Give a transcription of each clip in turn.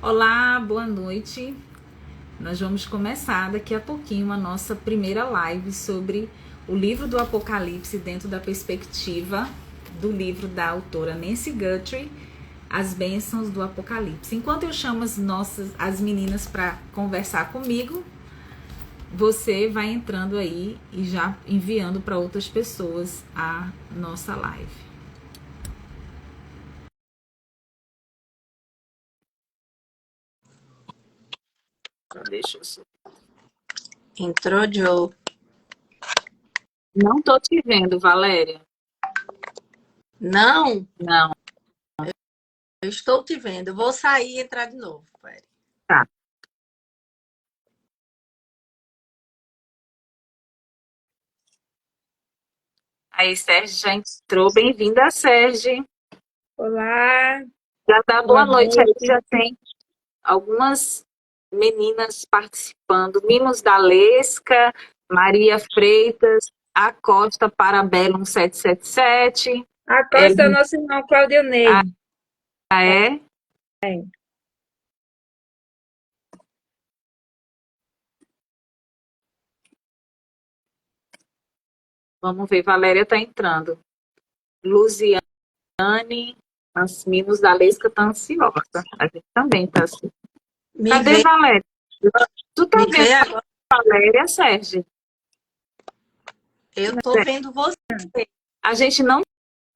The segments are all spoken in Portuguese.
Olá, boa noite. Nós vamos começar daqui a pouquinho a nossa primeira live sobre o livro do Apocalipse dentro da perspectiva do livro da autora Nancy Guthrie, As Bênçãos do Apocalipse. Enquanto eu chamo as meninas para conversar comigo, você vai entrando aí e já enviando para outras pessoas a nossa live. Deixa eu só. Entrou, Joe. Não tô te vendo, Valéria. Não, Não, eu estou te vendo. Eu vou sair e entrar de novo. Pera. tá. Aí, Sérgio já entrou. Bem-vinda, Sérgio. Olá, Já dá boa boa noite aí, noite. já tem algumas meninas participando. Mimos da Lesca, Maria Freitas, a Costa Parabellum 777. A Ela Costa é o nosso irmão Claudio Ney. é. Vamos ver, Valéria está entrando. Luziane, as Mimos da Lesca tá ansiosa. A gente também tá assim. Me Cadê vê, Valéria? Tu tá me vendo vê agora. Valéria, Sérgio? Eu tô vendo você. A gente não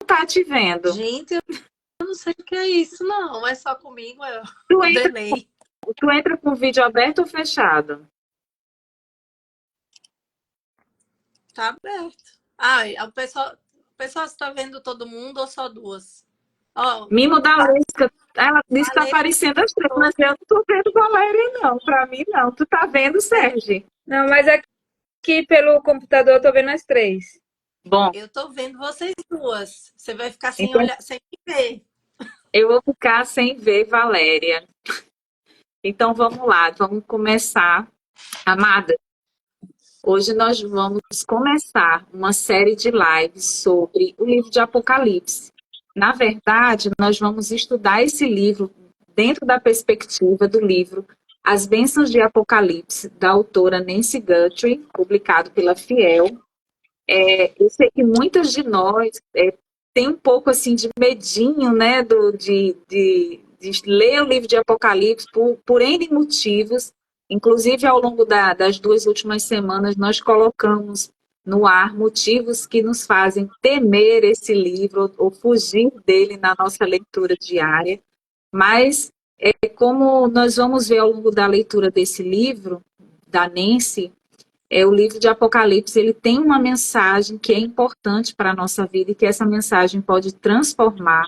tá te vendo. Gente, eu não sei o que é isso, não. É só comigo, é Tu o entra, delay. tu entra com o vídeo aberto ou fechado? Tá aberto. Ah, o pessoal está vendo todo mundo ou só duas? Ó, Mimo da Lesca, ela disse que tá Valéria, aparecendo as três, mas eu não tô vendo Valéria, não. Pra mim, não. Tu tá vendo, Sérgio? Não, mas aqui pelo computador eu tô vendo as três. Bom, eu tô vendo vocês duas. Você vai ficar sem então olhar, sem me ver. eu vou ficar sem ver Valéria. Então vamos lá, vamos começar. Amada, hoje nós vamos começar uma série de lives sobre o livro de Apocalipse. Na verdade, nós vamos estudar esse livro dentro da perspectiva do livro As Bênçãos de Apocalipse, da autora Nancy Guthrie, publicado pela Fiel. Eu sei que muitas de nós tem um pouco assim de medinho, né, de ler o livro de Apocalipse por N motivos. Inclusive, ao longo das 2 últimas semanas, nós colocamos no ar motivos que nos fazem temer esse livro ou fugir dele na nossa leitura diária. Mas, como nós vamos ver ao longo da leitura desse livro, da Nancy, o livro de Apocalipse, ele tem uma mensagem que é importante para a nossa vida e que essa mensagem pode transformar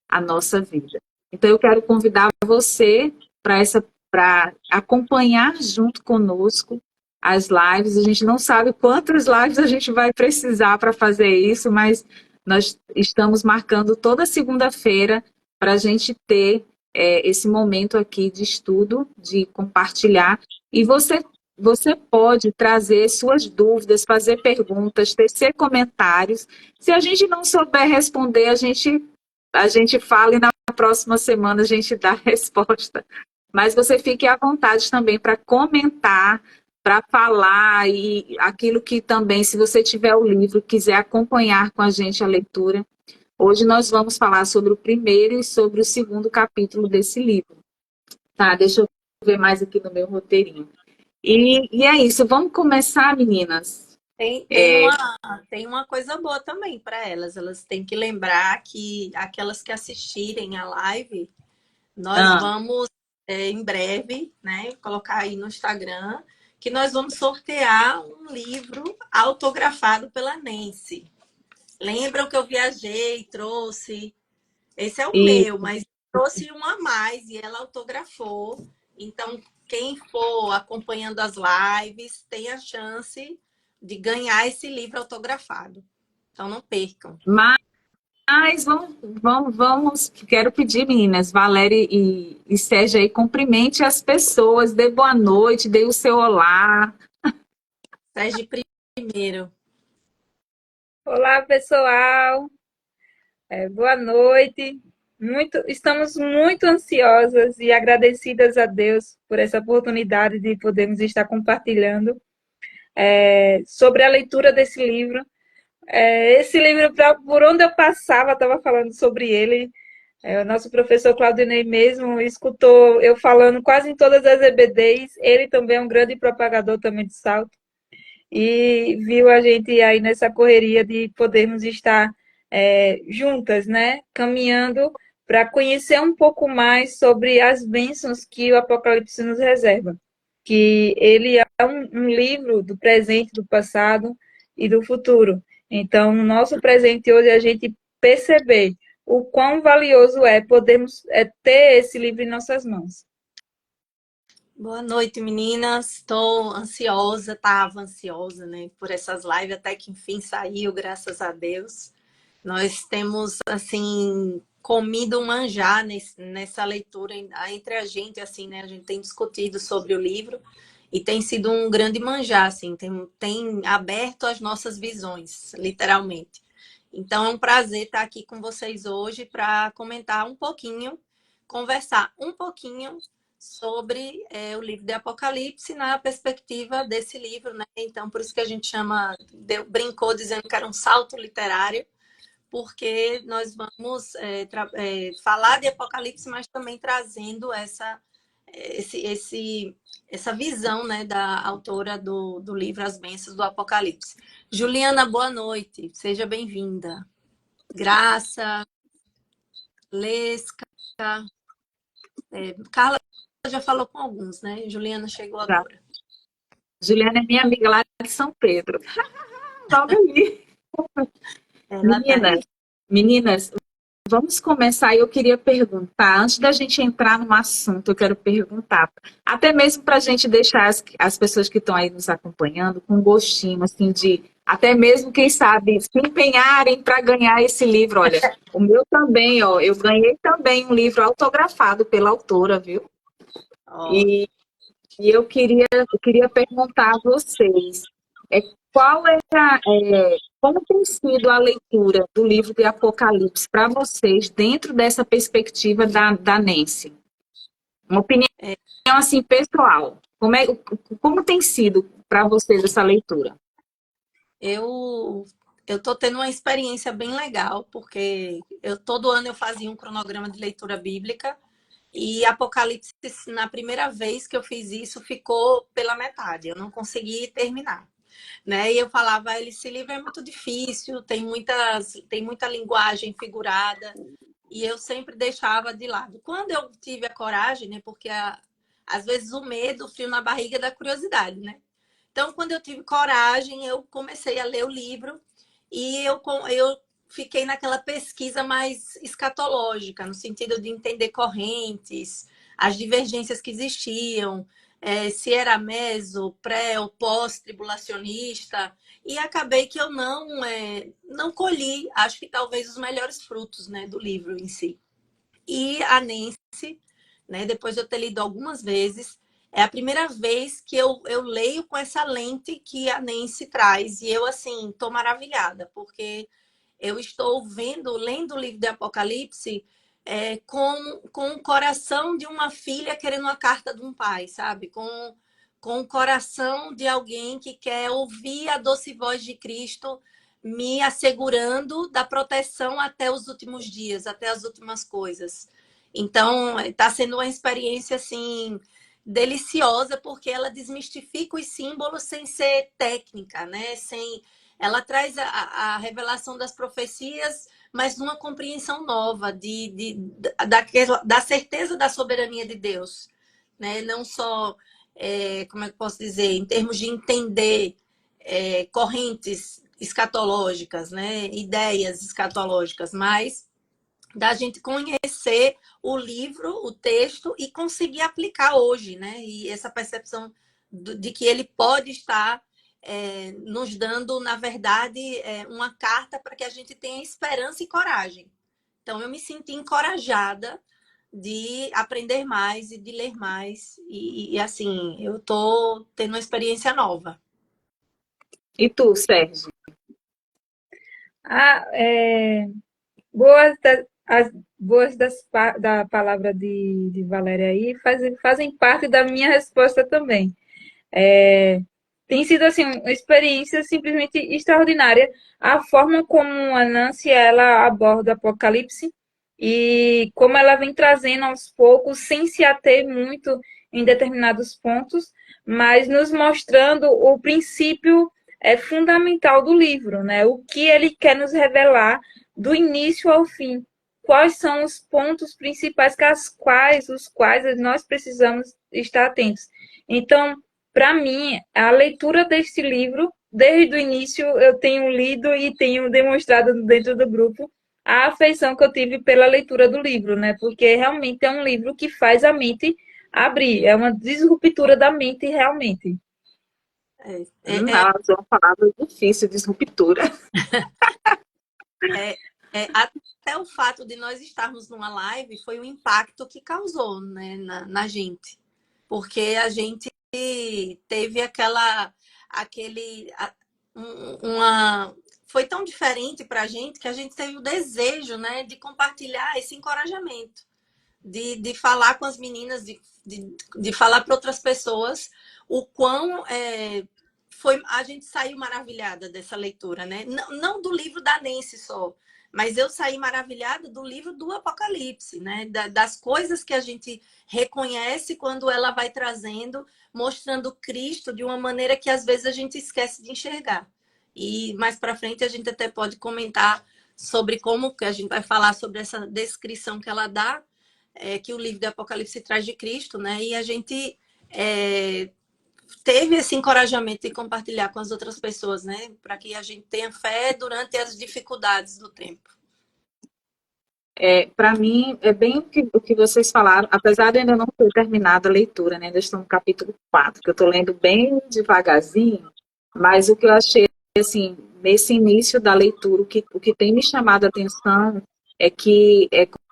a nossa vida. Então, eu quero convidar você para acompanhar junto conosco as lives. A gente não sabe quantas lives a gente vai precisar para fazer isso, mas nós estamos marcando toda segunda-feira para a gente ter esse momento aqui de estudo, de compartilhar. E você pode trazer suas dúvidas, fazer perguntas, tecer comentários. Se a gente não souber responder, a gente fala e na próxima semana a gente dá a resposta. Mas você fique à vontade também para comentar, para falar e aquilo que também, se você tiver o livro, quiser acompanhar com a gente a leitura. Hoje nós vamos falar sobre o primeiro e sobre o segundo capítulo desse livro. Tá, deixa eu ver mais aqui no meu roteirinho. E é isso, vamos começar, meninas. Tem uma coisa boa também para elas. Elas têm que lembrar que aquelas que assistirem a live, nós Ah, vamos em breve, né, colocar aí no Instagram, que nós vamos sortear um livro autografado pela Nancy. Lembram que eu viajei, trouxe? Esse é o e meu, mas trouxe um a mais e ela autografou. Então, quem for acompanhando as lives tem a chance de ganhar esse livro autografado. Então, não percam. mas vamos, quero pedir, meninas, Valéria e Sérgio aí, cumprimente as pessoas, dê boa noite, dê o seu olá. Sérgio primeiro. Olá, pessoal. Boa noite. Estamos muito ansiosas e agradecidas a Deus por essa oportunidade de podermos estar compartilhando sobre a leitura desse livro. Esse livro, por onde eu passava, estava falando sobre ele. O nosso professor Claudinei mesmo escutou eu falando quase em todas as EBDs. Ele também é um grande propagador também de salto. E viu a gente aí nessa correria de podermos estar juntas, né? Caminhando para conhecer um pouco mais sobre as bênçãos que o Apocalipse nos reserva. Que ele é um livro do presente, do passado e do futuro. Então, o nosso presente hoje é a gente perceber o quão valioso é podermos ter esse livro em nossas mãos. Boa noite, meninas. Estou ansiosa, estava ansiosa, né, por essas lives, até que enfim saiu, graças a Deus. Nós temos, assim, comido um manjar nessa leitura entre a gente, assim, né? A gente tem discutido sobre o livro e tem sido um grande manjar, assim, tem aberto as nossas visões, literalmente. Então, é um prazer estar aqui com vocês hoje para comentar um pouquinho, conversar um pouquinho sobre o livro de Apocalipse na perspectiva desse livro, né? Então, por isso que a gente brincou dizendo que era um salto literário, porque nós vamos falar de Apocalipse, mas também trazendo essa visão, né, da autora do livro As Bênçãos do Apocalipse. Juliana, boa noite, seja bem-vinda. Graça, Lesca, Carla já falou com alguns, né? Juliana chegou agora. Juliana é minha amiga lá de São Pedro. Logo ali. Meninas, vamos começar. Eu queria perguntar, antes da gente entrar no assunto, eu quero perguntar, até mesmo para a gente deixar as pessoas que estão aí nos acompanhando com um gostinho, assim, de até mesmo, quem sabe, se empenharem para ganhar esse livro. Olha, o meu também, ó, eu ganhei também um livro autografado pela autora, viu? E eu queria perguntar a vocês, como tem sido a leitura do livro de Apocalipse para vocês dentro dessa perspectiva da Nancy? Uma opinião assim pessoal. Como tem sido para vocês essa leitura? Eu estou tendo uma experiência bem legal, porque todo ano eu fazia um cronograma de leitura bíblica e Apocalipse, na primeira vez que eu fiz isso, ficou pela metade. Eu não consegui terminar. Né? E eu falava, esse livro é muito difícil, tem muita linguagem figurada, e eu sempre deixava de lado. Quando eu tive a coragem, né? Porque às vezes o medo, o frio na barriga da curiosidade, né? Então, quando eu tive coragem, eu comecei a ler o livro e eu fiquei naquela pesquisa mais escatológica, no sentido de entender correntes, as divergências que existiam, se era meso, pré ou pós-tribulacionista, e acabei que eu não colhi, acho que talvez os melhores frutos, né, do livro em si. E a Nancy, né, depois de eu ter lido algumas vezes, é a primeira vez que eu leio com essa lente que a Nancy traz. E eu, assim, estou maravilhada, porque eu estou lendo o livro de Apocalipse com o coração de uma filha querendo uma carta de um pai, sabe? Com o coração de alguém que quer ouvir a doce voz de Cristo me assegurando da proteção até os últimos dias, até as últimas coisas. Então, está sendo uma experiência, assim, deliciosa, porque ela desmistifica os símbolos sem ser técnica, né? Ela traz a revelação das profecias, mas numa compreensão nova da certeza da soberania de Deus, né? Não só, como é que eu posso dizer, em termos de entender correntes escatológicas, né? Ideias escatológicas, mas da gente conhecer o livro, o texto e conseguir aplicar hoje, né? E essa percepção de que ele pode estar nos dando, na verdade, uma carta para que a gente tenha esperança e coragem. Então, eu me senti encorajada de aprender mais e de ler mais. E assim, eu estou tendo uma experiência nova. E tu, Sérgio? Boa as boas da palavra de Valéria aí fazem parte da minha resposta também. Tem sido assim uma experiência simplesmente extraordinária a forma como a Nancy ela aborda o Apocalipse e como ela vem trazendo aos poucos, sem se ater muito em determinados pontos, mas nos mostrando o princípio fundamental do livro, né? O que ele quer nos revelar do início ao fim. Quais são os pontos principais os quais nós precisamos estar atentos. Então, para mim, a leitura deste livro, desde o início, eu tenho lido e tenho demonstrado dentro do grupo a afeição que eu tive pela leitura do livro, né? Porque realmente é um livro que faz a mente abrir, é uma disruptura da mente realmente. Nossa, é uma palavra difícil, disruptura. Até o fato de nós estarmos numa live foi o impacto que causou, né, na gente. Porque a gente teve foi tão diferente para a gente que a gente teve o desejo, né, de compartilhar esse encorajamento, de falar com as meninas, de falar para outras pessoas o quão a gente saiu maravilhada dessa leitura, né? Não do livro da Nancy só, mas eu saí maravilhada do livro do Apocalipse, né? Das coisas que a gente reconhece quando ela vai trazendo, mostrando Cristo de uma maneira que às vezes a gente esquece de enxergar. E mais para frente a gente até pode comentar sobre como que a gente vai falar sobre essa descrição que ela dá, que o livro do Apocalipse traz de Cristo, né? E a gente teve esse encorajamento de compartilhar com as outras pessoas, né? Para que a gente tenha fé durante as dificuldades do tempo. Para mim, é bem o que vocês falaram, apesar de ainda não ter terminado a leitura, né? Ainda estou no capítulo 4, que eu estou lendo bem devagarzinho, mas o que eu achei, assim, nesse início da leitura, o que tem me chamado a atenção é que,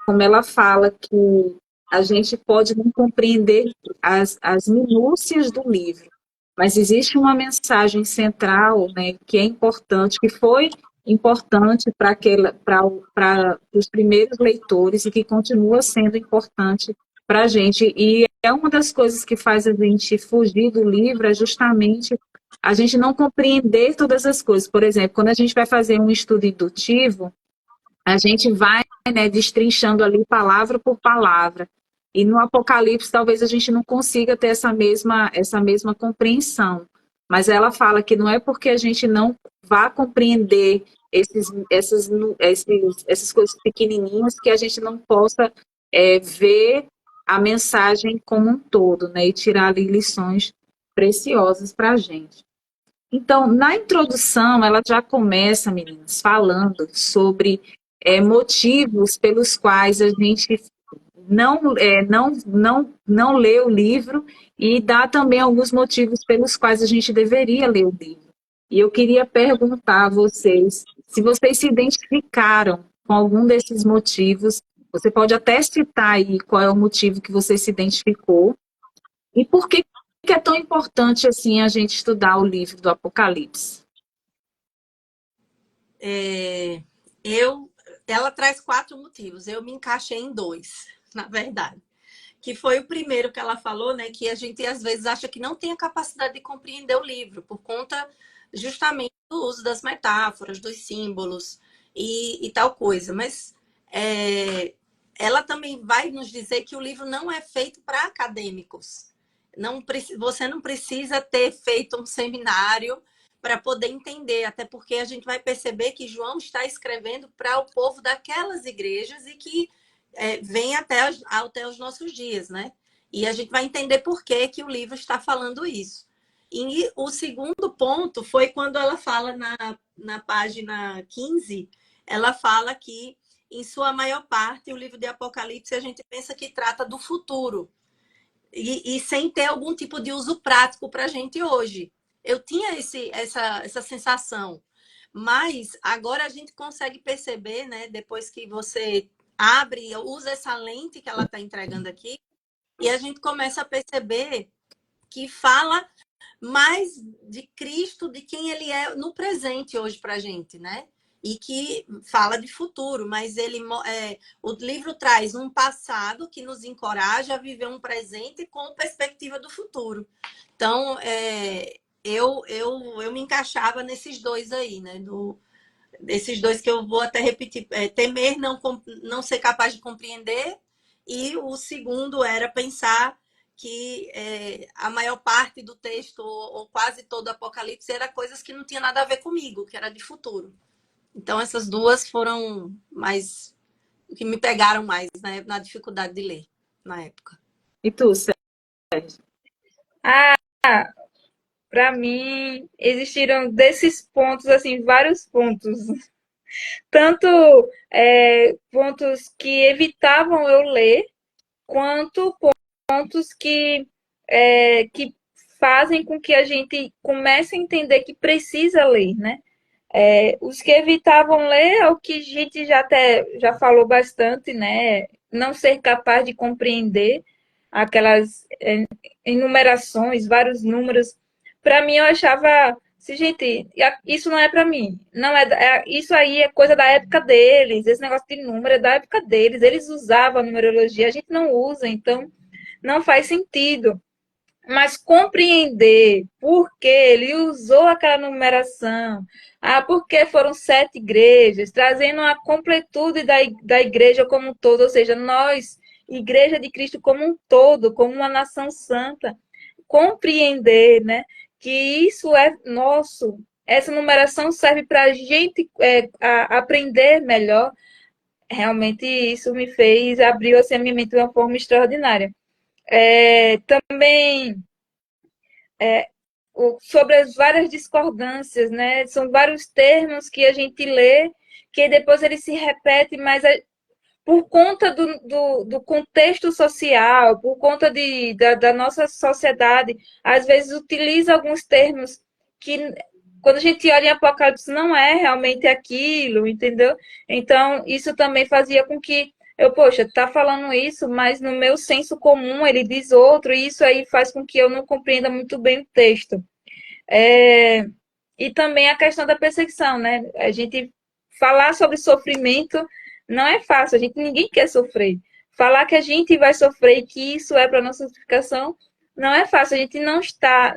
como ela fala, que a gente pode não compreender as minúcias do livro, mas existe uma mensagem central, né, que é importante, que foi importante para os primeiros leitores e que continua sendo importante para a gente. E é uma das coisas que faz a gente fugir do livro, é justamente a gente não compreender todas as coisas. Por exemplo, quando a gente vai fazer um estudo indutivo, a gente vai, né, destrinchando ali palavra por palavra. E no Apocalipse, talvez a gente não consiga ter essa mesma compreensão. Mas ela fala que não é porque a gente não vá compreender essas coisas pequenininhas que a gente não possa ver a mensagem como um todo, né? E tirar ali lições preciosas para a gente. Então, na introdução, ela já começa, meninas, falando sobre motivos pelos quais a gente não lê o livro e dá também alguns motivos pelos quais a gente deveria ler o livro. E eu queria perguntar a vocês se vocês se identificaram com algum desses motivos. Você pode até citar aí qual é o motivo que você se identificou e por que é tão importante assim a gente estudar o livro do Apocalipse. Ela traz 4 motivos. Eu me encaixei em 2, na verdade. Que foi o primeiro que ela falou, né? Que a gente às vezes acha que não tem a capacidade de compreender o livro, por conta justamente do uso das metáforas, dos símbolos e tal coisa. Mas ela também vai nos dizer que o livro não é feito para acadêmicos. Você não precisa ter feito um seminário para poder entender, até porque a gente vai perceber que João está escrevendo para o povo daquelas igrejas e que vem até os nossos dias, né? E a gente vai entender por que o livro está falando isso. E o segundo ponto foi quando ela fala na página 15, ela fala que, em sua maior parte, o livro de Apocalipse a gente pensa que trata do futuro. E sem ter algum tipo de uso prático para a gente hoje. Eu tinha essa sensação, mas agora a gente consegue perceber, né, depois que você abre, usa essa lente que ela está entregando aqui, e a gente começa a perceber que fala mais de Cristo, de quem ele é no presente hoje para a gente, né? e que fala de futuro, mas o livro traz um passado que nos encoraja a viver um presente com perspectiva do futuro. Então, eu me encaixava nesses dois aí, né? Esses dois que eu vou até repetir. Temer não ser capaz de compreender, e o segundo era pensar que a maior parte do texto, ou quase todo o Apocalipse, era coisas que não tinha nada a ver comigo, que era de futuro. Então, essas duas foram mais que me pegaram mais, né, na dificuldade de ler na época. E tu, Sérgio? Para mim, existiram desses pontos, assim, vários pontos. Tanto pontos que evitavam eu ler, quanto pontos que fazem com que a gente comece a entender que precisa ler, né? Os que evitavam ler é o que a gente já falou bastante, né? Não ser capaz de compreender aquelas enumerações, vários números. Para mim, eu achava, se gente, isso não é para mim. Não isso aí é coisa da época deles. Esse negócio de número é da época deles. Eles usavam a numerologia, a gente não usa, então não faz sentido. Mas compreender por que ele usou aquela numeração, porque foram 7 igrejas, trazendo a completude da igreja como um todo, ou seja, nós, Igreja de Cristo como um todo, como uma nação santa, compreender, né, que isso é nosso, essa numeração serve para a gente aprender melhor. Realmente isso me fez, abriu assim, a minha mente de uma forma extraordinária. Também sobre as várias discordâncias, né? São vários termos que a gente lê, que depois ele se repete, mas por conta do contexto social, por conta da nossa sociedade, às vezes utiliza alguns termos que, quando a gente olha em Apocalipse, não é realmente aquilo, entendeu? Então, isso também fazia com que poxa, tá falando isso, mas no meu senso comum ele diz outro, e isso aí faz com que eu não compreenda muito bem o texto. E também a questão da perseguição, né? A gente falar sobre sofrimento não é fácil, ninguém quer sofrer. Falar que a gente vai sofrer e que isso é para nossa santificação não é fácil. A gente não está,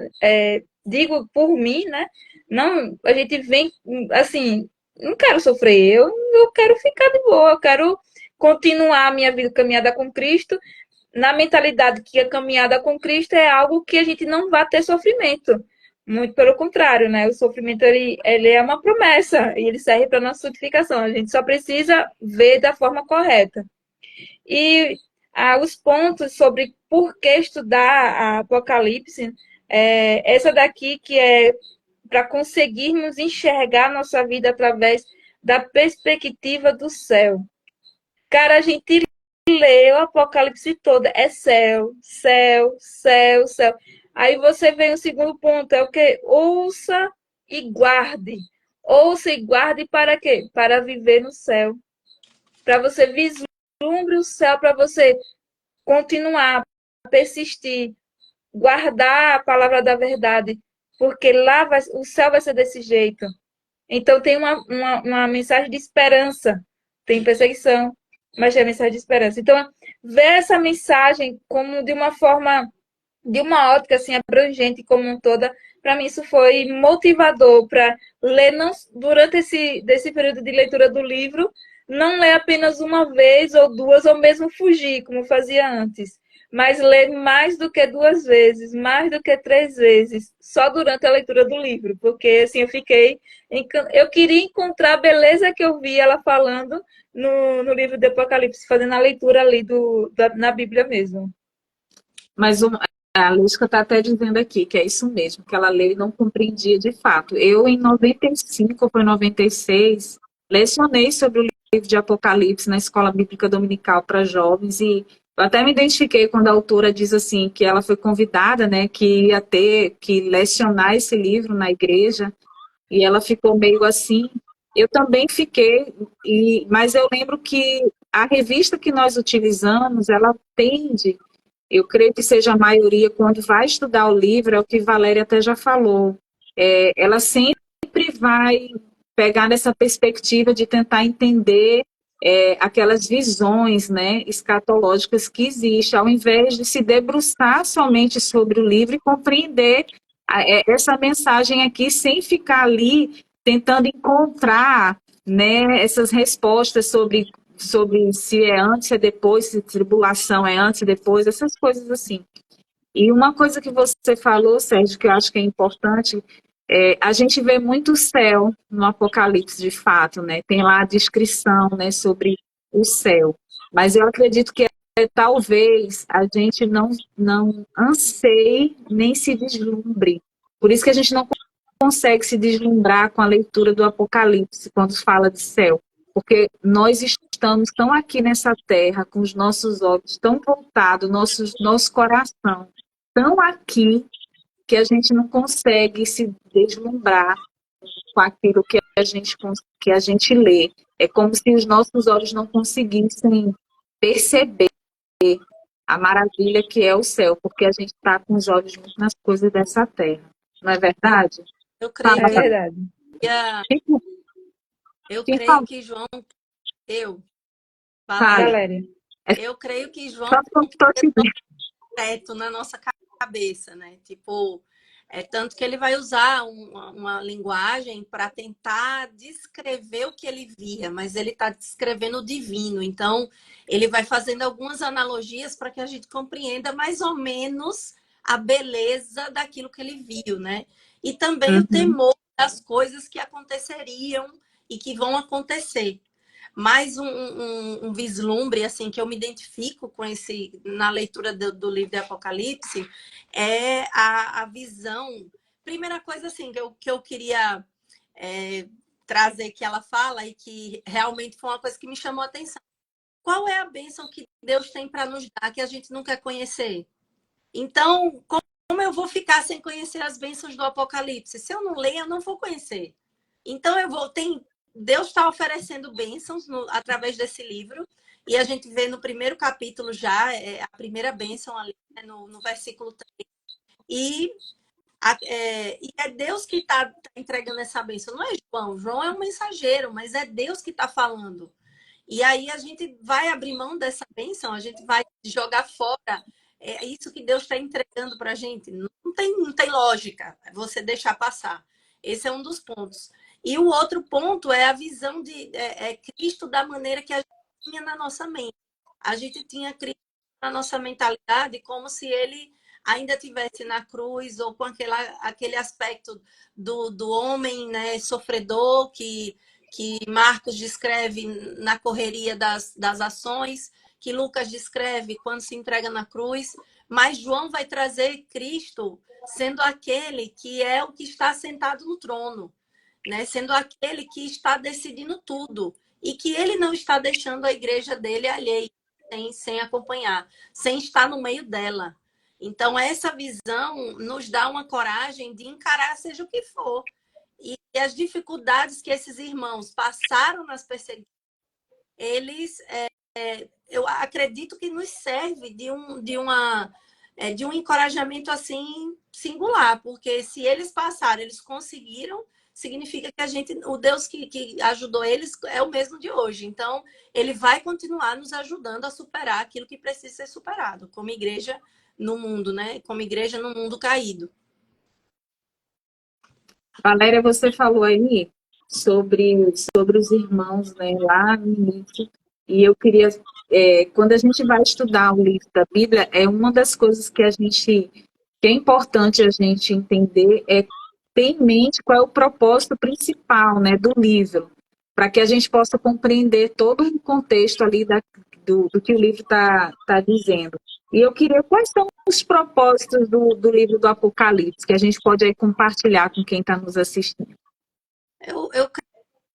digo por mim, né? Não, a gente vem assim, não quero sofrer, eu quero ficar de boa, eu quero continuar a minha vida caminhada com Cristo, na mentalidade que a caminhada com Cristo é algo que a gente não vai ter sofrimento. Muito pelo contrário, né? O sofrimento ele é uma promessa e ele serve para nossa santificação. A gente só precisa ver da forma correta. E os pontos sobre por que estudar a Apocalipse, essa daqui que é para conseguirmos enxergar nossa vida através da perspectiva do céu. Cara, a gente lê o Apocalipse todo, é céu, céu, céu, céu. Aí você vem o segundo ponto, é o quê? Ouça e guarde. Ouça e guarde para quê? Para viver no céu. Para você vislumbre o céu, para você continuar, persistir, guardar a palavra da verdade, porque lá o céu vai ser desse jeito. Então tem uma mensagem de esperança. Tem perseguição, mas tem a mensagem de esperança. Então, ver essa mensagem como de uma forma, de uma ótica assim abrangente como um toda, para mim isso foi motivador para ler durante desse período de leitura do livro, não ler apenas uma vez ou duas, ou mesmo fugir, como fazia antes, mas ler mais do que 2 vezes, mais do que 3 vezes, só durante a leitura do livro, porque assim eu queria encontrar a beleza que eu vi ela falando no livro do Apocalipse, fazendo a leitura ali na Bíblia mesmo. Mas a Lúcia está até dizendo aqui que é isso mesmo, que ela leu e não compreendia de fato. Eu, em 95 ou foi 96, lecionei sobre o livro de Apocalipse na Escola Bíblica Dominical para jovens, e eu até me identifiquei quando a autora diz assim, que ela foi convidada, né, que ia ter que lecionar esse livro na igreja, e ela ficou meio assim. Eu também fiquei, mas eu lembro que a revista que nós utilizamos, ela tende, eu creio que seja a maioria, quando vai estudar o livro, é o que Valéria até já falou, ela sempre vai pegar nessa perspectiva de tentar entender aquelas visões, né, escatológicas que existem, ao invés de se debruçar somente sobre o livro e compreender essa mensagem aqui sem ficar ali tentando encontrar, né, essas respostas sobre se é antes, se é depois, se tribulação é antes, depois, essas coisas assim. E uma coisa que você falou, Sérgio, que eu acho que é importante, a gente vê muito o céu no Apocalipse, de fato, né? Tem lá a descrição, né, sobre o céu. Mas eu acredito que talvez a gente não anseie nem se deslumbre. Por isso que a gente não consegue se deslumbrar com a leitura do Apocalipse quando fala de céu. Porque nós estamos tão aqui nessa terra, com os nossos olhos tão voltados, nosso coração tão aqui, que a gente não consegue se deslumbrar com aquilo que a gente lê. É como se os nossos olhos não conseguissem perceber a maravilha que é o céu, porque a gente está com os olhos muito nas coisas dessa terra. Não é verdade? Eu creio É verdade. Quem fala? que João, eu, Fale. Valéria. eu creio que João Só porque estou te vendo. direto na nossa cabeça, né? Tipo, tanto que ele vai usar uma linguagem para tentar descrever o que ele via, mas ele está descrevendo o divino. Então, ele vai fazendo algumas analogias para que a gente compreenda mais ou menos a beleza daquilo que ele viu, né? E também o temor das coisas que aconteceriam e que vão acontecer. Mais um vislumbre assim que eu me identifico com esse na leitura do livro de Apocalipse é a visão. Primeira coisa assim que eu queria trazer que ela fala e que realmente foi uma coisa que me chamou a atenção. Qual é a bênção que Deus tem para nos dar que a gente não quer conhecer? Então, como eu vou ficar sem conhecer as bênçãos do Apocalipse? Se eu não ler, eu não vou conhecer. Então, Deus está oferecendo bênçãos através desse livro. E a gente vê no primeiro capítulo já, a primeira bênção ali, né, no versículo 3. E é Deus que está entregando essa bênção. Não é João. João é um mensageiro, mas é Deus que está falando. E aí a gente vai abrir mão dessa bênção, a gente vai jogar fora isso que Deus está entregando para a gente. Não tem lógica você deixar passar. Esse é um dos pontos. E o outro ponto é a visão de Cristo da maneira que a gente tinha na nossa mente. A gente tinha Cristo na nossa mentalidade como se ele ainda estivesse na cruz ou com aquele aspecto do homem, né, sofredor que Marcos descreve na correria das ações, que Lucas descreve quando se entrega na cruz, mas João vai trazer Cristo sendo aquele que é o que está sentado no trono, né? Sendo aquele que está decidindo tudo e que ele não está deixando a igreja dele alheia, sem acompanhar, sem estar no meio dela. Então, essa visão nos dá uma coragem de encarar seja o que for. E as dificuldades que esses irmãos passaram nas perseguições, eles, eu acredito que nos serve de um encorajamento assim singular, porque se eles passaram, eles conseguiram, significa que o Deus que ajudou eles é o mesmo de hoje. Então, ele vai continuar nos ajudando a superar aquilo que precisa ser superado, como igreja no mundo, né? Como igreja no mundo caído. Valéria, você falou aí sobre os irmãos, né, lá no início, e eu queria, quando a gente vai estudar o livro da Bíblia, é uma das coisas que é importante a gente entender é ter em mente qual é o propósito principal, né, do livro, para que a gente possa compreender todo o contexto ali do que o livro está dizendo. E eu queria, quais são os propósitos do livro do Apocalipse, que a gente pode aí compartilhar com quem está nos assistindo? Eu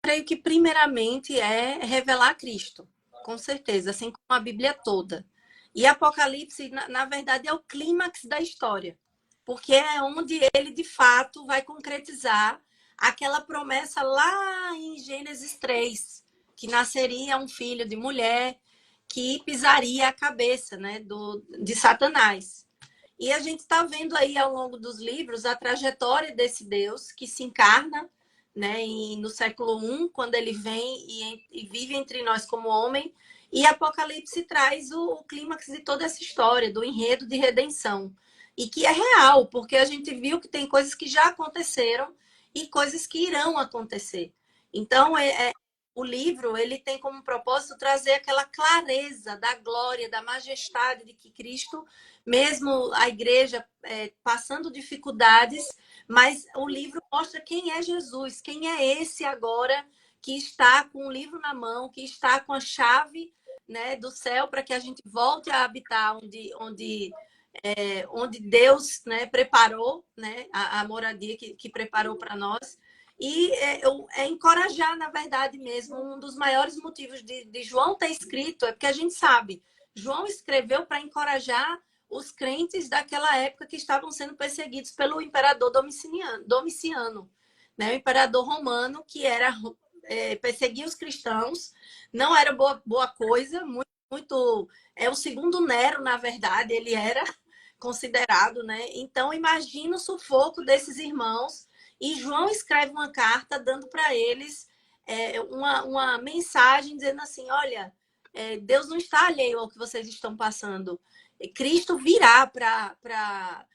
creio que, primeiramente, é revelar Cristo, com certeza, assim como a Bíblia toda. E Apocalipse, na verdade, é o clímax da história, porque é onde ele, de fato, vai concretizar aquela promessa lá em Gênesis 3, que nasceria um filho de mulher que pisaria a cabeça, né, de Satanás. E a gente está vendo aí ao longo dos livros a trajetória desse Deus que se encarna, né, no século I, quando ele vem e vive entre nós como homem, e Apocalipse traz o clímax de toda essa história, do enredo de redenção. E que é real, porque a gente viu que tem coisas que já aconteceram e coisas que irão acontecer. Então, o livro ele tem como propósito trazer aquela clareza da glória, da majestade de que Cristo, mesmo a igreja passando dificuldades, mas o livro mostra quem é Jesus, quem é esse agora que está com o livro na mão, que está com a chave, né, do céu para que a gente volte a habitar onde Deus, né, preparou, né, a moradia que preparou para nós. E encorajar, na verdade mesmo, um dos maiores motivos de João ter escrito é porque a gente sabe, João escreveu para encorajar os crentes daquela época que estavam sendo perseguidos pelo imperador Domiciano, né? O imperador romano, que era perseguia os cristãos, não era boa coisa, muito o segundo Nero, na verdade, ele era considerado, né? Então, imagina o sufoco desses irmãos, e João escreve uma carta dando para eles uma mensagem dizendo assim, olha, Deus não está alheio ao que vocês estão passando. Cristo virá para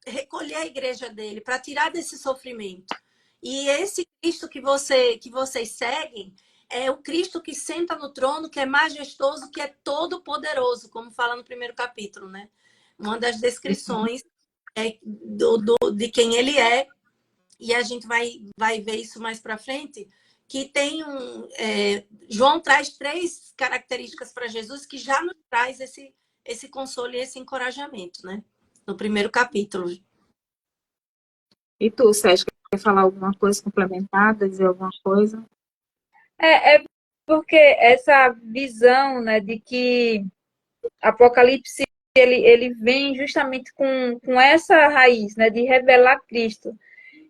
recolher a igreja dele, para tirar desse sofrimento. E esse Cristo que vocês seguem é o Cristo que senta no trono, que é majestoso, que é todo poderoso, como fala no primeiro capítulo, né? Uma das descrições de quem ele é, e a gente vai ver isso mais para frente, que tem João traz 3 características para Jesus que já nos traz esse consolo e esse encorajamento, né? No primeiro capítulo. E tu, Sérgio, quer falar alguma coisa complementada, dizer alguma coisa? É porque essa visão, né, de que Apocalipse ele vem justamente com essa raiz, né, de revelar Cristo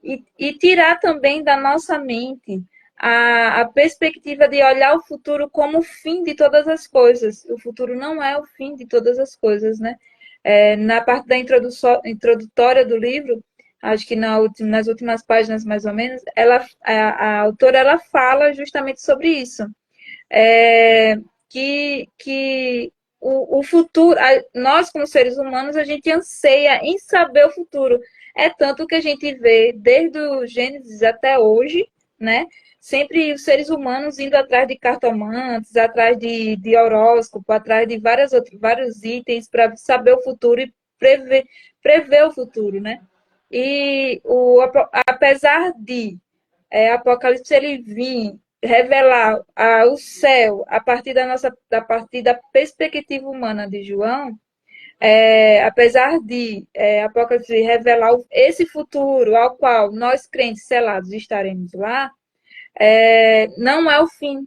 e tirar também da nossa mente a perspectiva de olhar o futuro como o fim de todas as coisas. O futuro não é o fim de todas as coisas, né? Na parte da introdutória do livro, acho que nas últimas páginas mais ou menos, a autora ela fala justamente sobre isso, que o futuro, nós como seres humanos, a gente anseia em saber o futuro. É tanto que a gente vê desde o Gênesis até hoje, né? Sempre os seres humanos indo atrás de cartomantes, atrás de horóscopo, atrás de vários itens para saber o futuro e prever o futuro, né? E apesar de Apocalipse ele vir revelar o céu a partir da perspectiva humana de João, apesar de Apocalipse revelar esse futuro ao qual nós crentes selados estaremos lá, não é o fim.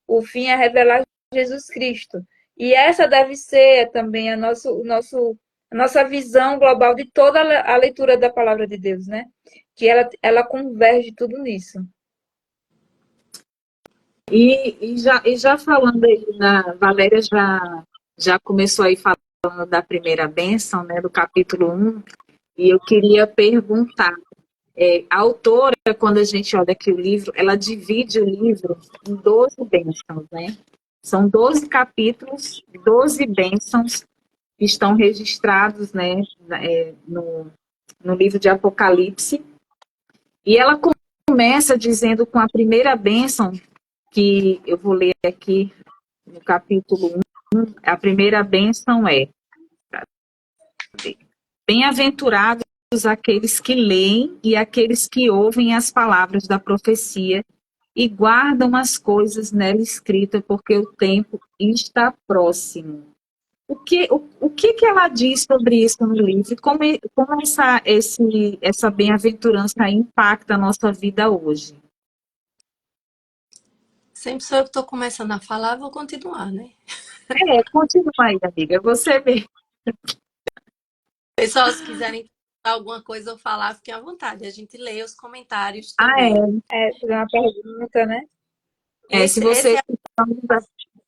O fim é revelar Jesus Cristo. E essa deve ser também a nossa visão global de toda a leitura da palavra de Deus, né? Que ela converge tudo nisso. E já falando aí, Valéria já começou aí falando da primeira bênção, né, do capítulo 1, e eu queria perguntar, a autora, quando a gente olha aqui o livro, ela divide o livro em 12 bênçãos, né? São 12 capítulos, 12 bênçãos que estão registrados, né, no livro de Apocalipse. E ela começa dizendo com a primeira bênção, que eu vou ler aqui no capítulo 1, a primeira bênção é: bem-aventurados aqueles que leem e aqueles que ouvem as palavras da profecia e guardam as coisas nela escritas, porque o tempo está próximo. O que ela diz sobre isso no livro? Como essa bem-aventurança impacta a nossa vida hoje? Sempre sou eu que estou começando a falar, vou continuar, né? Continua aí, amiga. Você mesmo. Pessoal, se quiserem alguma coisa ou falar, fiquem à vontade. A gente lê os comentários também. Fazer uma pergunta, né? Se você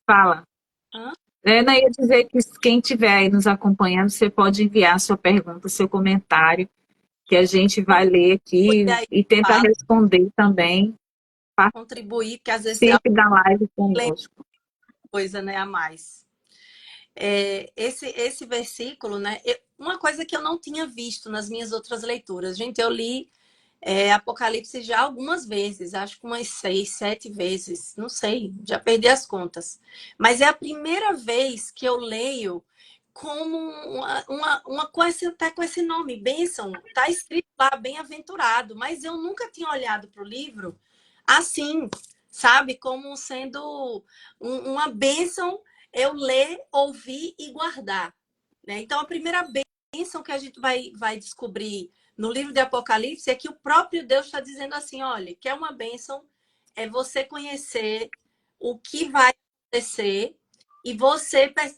fala. Não, ia dizer que quem estiver aí nos acompanhando, você pode enviar sua pergunta, seu comentário, que a gente vai ler aqui E aí, e tentar responder também. contribuir, porque às vezes tem Participe da live alguma conosco. coisa, né, a mais. Esse versículo, né? Uma coisa que eu não tinha visto nas minhas outras leituras. Gente, eu li Apocalipse já algumas vezes, acho que umas 6, 7 vezes, não sei, já perdi as contas. Mas é a primeira vez que eu leio como até com esse nome, bênção. Está escrito lá, bem-aventurado, mas eu nunca tinha olhado para o livro assim, sabe? Como sendo uma bênção eu ler, ouvir e guardar. Né? Então, a primeira bênção que a gente vai descobrir no livro de Apocalipse é que o próprio Deus está dizendo assim, olha, que é uma bênção é você conhecer o que vai acontecer e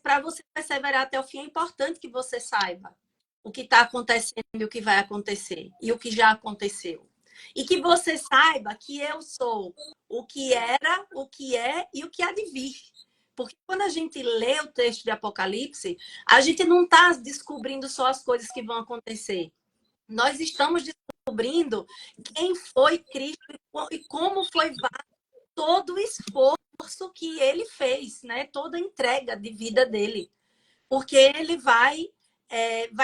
para você perseverar até o fim, é importante que você saiba o que está acontecendo e o que vai acontecer e o que já aconteceu. E que você saiba que eu sou o que era, o que é e o que há de vir. Porque quando a gente lê o texto de Apocalipse, a gente não está descobrindo só as coisas que vão acontecer. Nós estamos descobrindo quem foi Cristo e como foi todo o esforço que ele fez, né? Toda a entrega de vida dele. Porque ele vai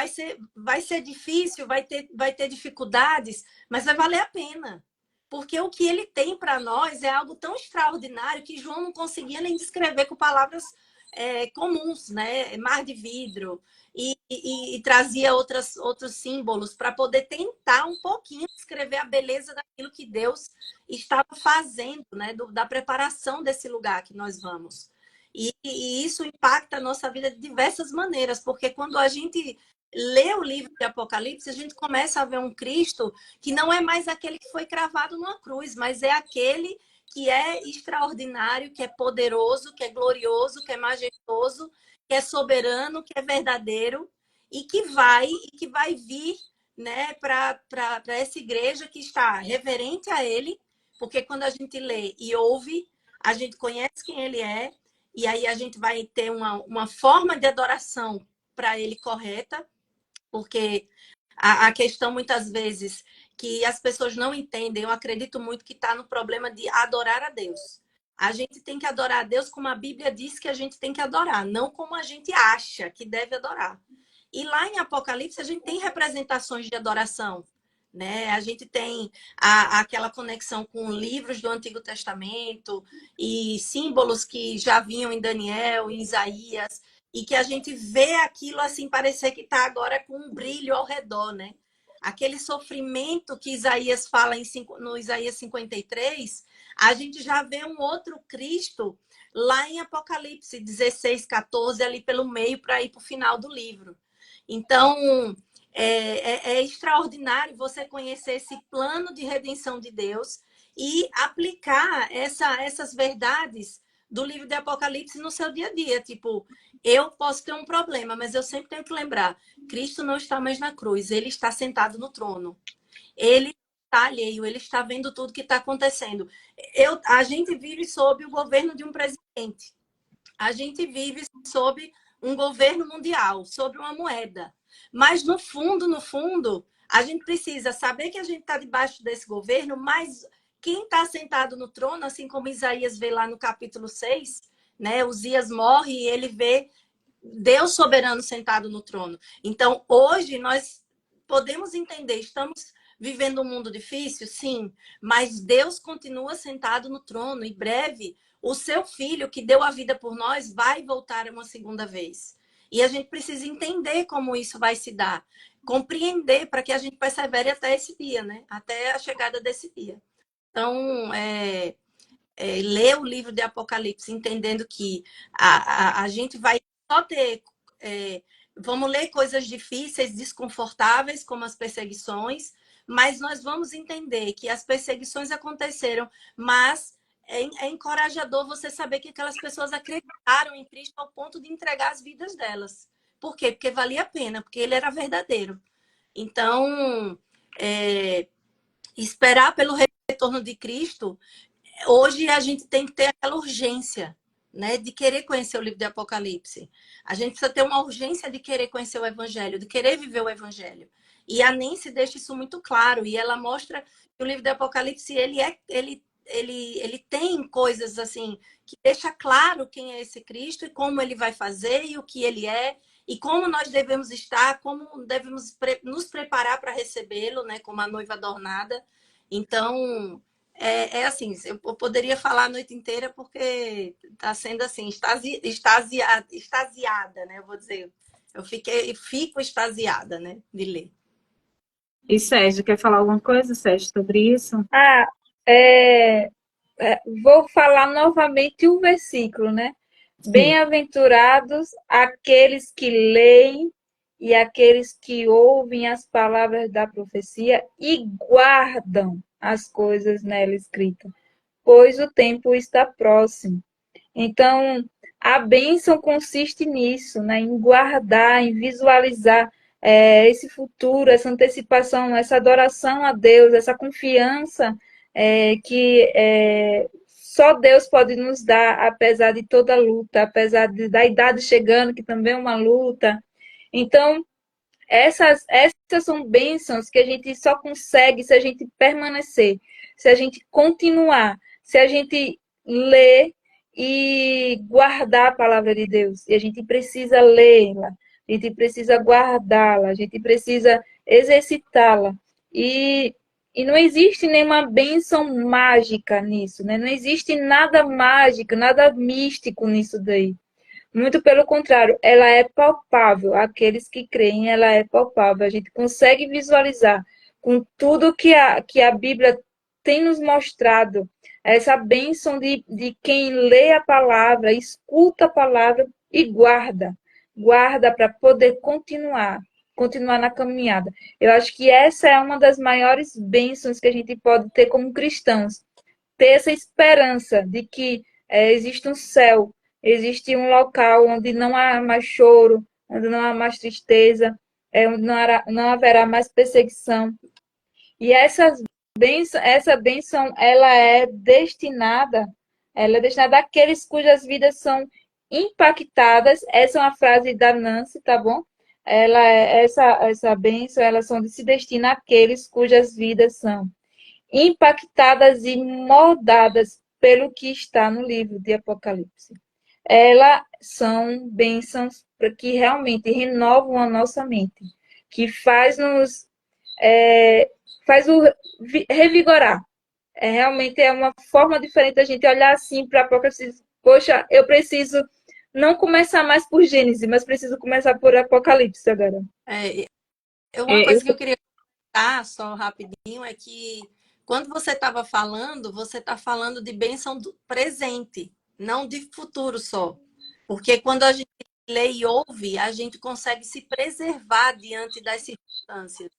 ser difícil, vai ter dificuldades, mas vai valer a pena. Porque o que ele tem para nós é algo tão extraordinário que João não conseguia nem descrever com palavras comuns, né? Mar de vidro, e trazia outros símbolos para poder tentar um pouquinho descrever a beleza daquilo que Deus estava fazendo, né? Da preparação desse lugar que nós vamos. E isso impacta a nossa vida de diversas maneiras, porque quando a gente lê o livro de Apocalipse, a gente começa a ver um Cristo que não é mais aquele que foi cravado numa cruz, mas é aquele que é extraordinário, que é poderoso, que é glorioso, que é majestoso, que é soberano, que é verdadeiro e que vai vir, né, para essa igreja que está reverente a ele, porque quando a gente lê e ouve, a gente conhece quem ele é, e aí a gente vai ter uma forma de adoração para ele correta, porque a questão muitas vezes que as pessoas não entendem, eu acredito muito que está no problema de adorar a Deus. A gente tem que adorar a Deus como a Bíblia diz que a gente tem que adorar, não como a gente acha que deve adorar. E lá em Apocalipse a gente tem representações de adoração, né? A gente tem aquela conexão com livros do Antigo Testamento e símbolos que já vinham em Daniel, em Isaías, e que a gente vê aquilo assim parecer que está agora com um brilho ao redor, né? Aquele sofrimento que Isaías fala no Isaías 53, a gente já vê um outro Cristo lá em Apocalipse 16, 14, ali pelo meio para ir para o final do livro. Então, é extraordinário você conhecer esse plano de redenção de Deus e aplicar essas verdades do livro de Apocalipse no seu dia a dia. Tipo, eu posso ter um problema, mas eu sempre tenho que lembrar, Cristo não está mais na cruz, ele está sentado no trono. Ele está alheio, ele está vendo tudo que está acontecendo. A gente vive sob o governo de um presidente. A gente vive sob um governo mundial, sob uma moeda. Mas, no fundo, a gente precisa saber que a gente está debaixo desse governo, mas quem está sentado no trono, assim como Isaías vê lá no capítulo 6, né? Uzias morre e ele vê Deus soberano sentado no trono. Então, hoje, nós podemos entender, estamos vivendo um mundo difícil, sim, mas Deus continua sentado no trono e breve o seu filho que deu a vida por nós vai voltar uma segunda vez. E a gente precisa entender como isso vai se dar, compreender para que a gente persevere até esse dia, né? Até a chegada desse dia. Então, ler o livro de Apocalipse, entendendo que a gente vai só ter. Vamos ler coisas difíceis, desconfortáveis, como as perseguições, mas nós vamos entender que as perseguições aconteceram, mas é encorajador você saber que aquelas pessoas acreditaram em Cristo ao ponto de entregar as vidas delas. Por quê? Porque valia a pena, porque ele era verdadeiro. Então, esperar pelo retorno de Cristo, hoje a gente tem que ter aquela urgência, né, de querer conhecer o livro de Apocalipse. A gente precisa ter uma urgência de querer conhecer o Evangelho, de querer viver o Evangelho. E a Nancy deixa isso muito claro, e ela mostra que o livro de Apocalipse, ele tem coisas assim, que deixa claro quem é esse Cristo, e como ele vai fazer, e o que ele é, e como nós devemos estar, como devemos nos preparar para recebê-lo, né, como a noiva adornada. Então, assim, eu poderia falar a noite inteira porque está sendo assim, extasiada, né? Eu vou dizer, fico extasiada, né, de ler. E Sérgio, quer falar alguma coisa, Sérgio, sobre isso? Ah, é, vou falar novamente o versículo, né? Sim. Bem-aventurados aqueles que leem e aqueles que ouvem as palavras da profecia e guardam as coisas nela escritas, pois o tempo está próximo. Então, a bênção consiste nisso, né? Em guardar, em visualizar esse futuro, essa antecipação, essa adoração a Deus, essa confiança que só Deus pode nos dar, apesar de toda a luta, apesar da idade chegando, que também é uma luta. Então, essas são bênçãos que a gente só consegue se a gente permanecer, se a gente continuar, se a gente ler e guardar a palavra de Deus. E a gente precisa lê-la, a gente precisa guardá-la, a gente precisa exercitá-la. E não existe nenhuma bênção mágica nisso, né? Não existe nada mágico, nada místico nisso daí. Muito pelo contrário, ela é palpável. Aqueles que creem, ela é palpável. A gente consegue visualizar com tudo que a Bíblia tem nos mostrado, essa bênção de quem lê a palavra, escuta a palavra e guarda. Guarda para poder continuar na caminhada. Eu acho que essa é uma das maiores bênçãos que a gente pode ter como cristãos. Ter essa esperança de que existe um céu, existe um local onde não há mais choro, onde não há mais tristeza, onde não haverá mais perseguição. E essa bênção, ela é destinada àqueles cujas vidas são impactadas. Essa é uma frase da Nancy, tá bom? Essa bênção, elas são de se destina àqueles cujas vidas são impactadas e moldadas pelo que está no livro de Apocalipse. Elas são bênçãos que realmente renovam a nossa mente, que faz o revigorar. Realmente é uma forma diferente da gente olhar assim para Apocalipse. Poxa, eu preciso não começar mais por Gênesis, mas preciso começar por Apocalipse agora. Uma coisa que eu queria comentar só rapidinho é que quando você estava falando, você está falando de bênção do presente, não de futuro só. Porque quando a gente lê e ouve, a gente consegue se preservar diante das circunstâncias.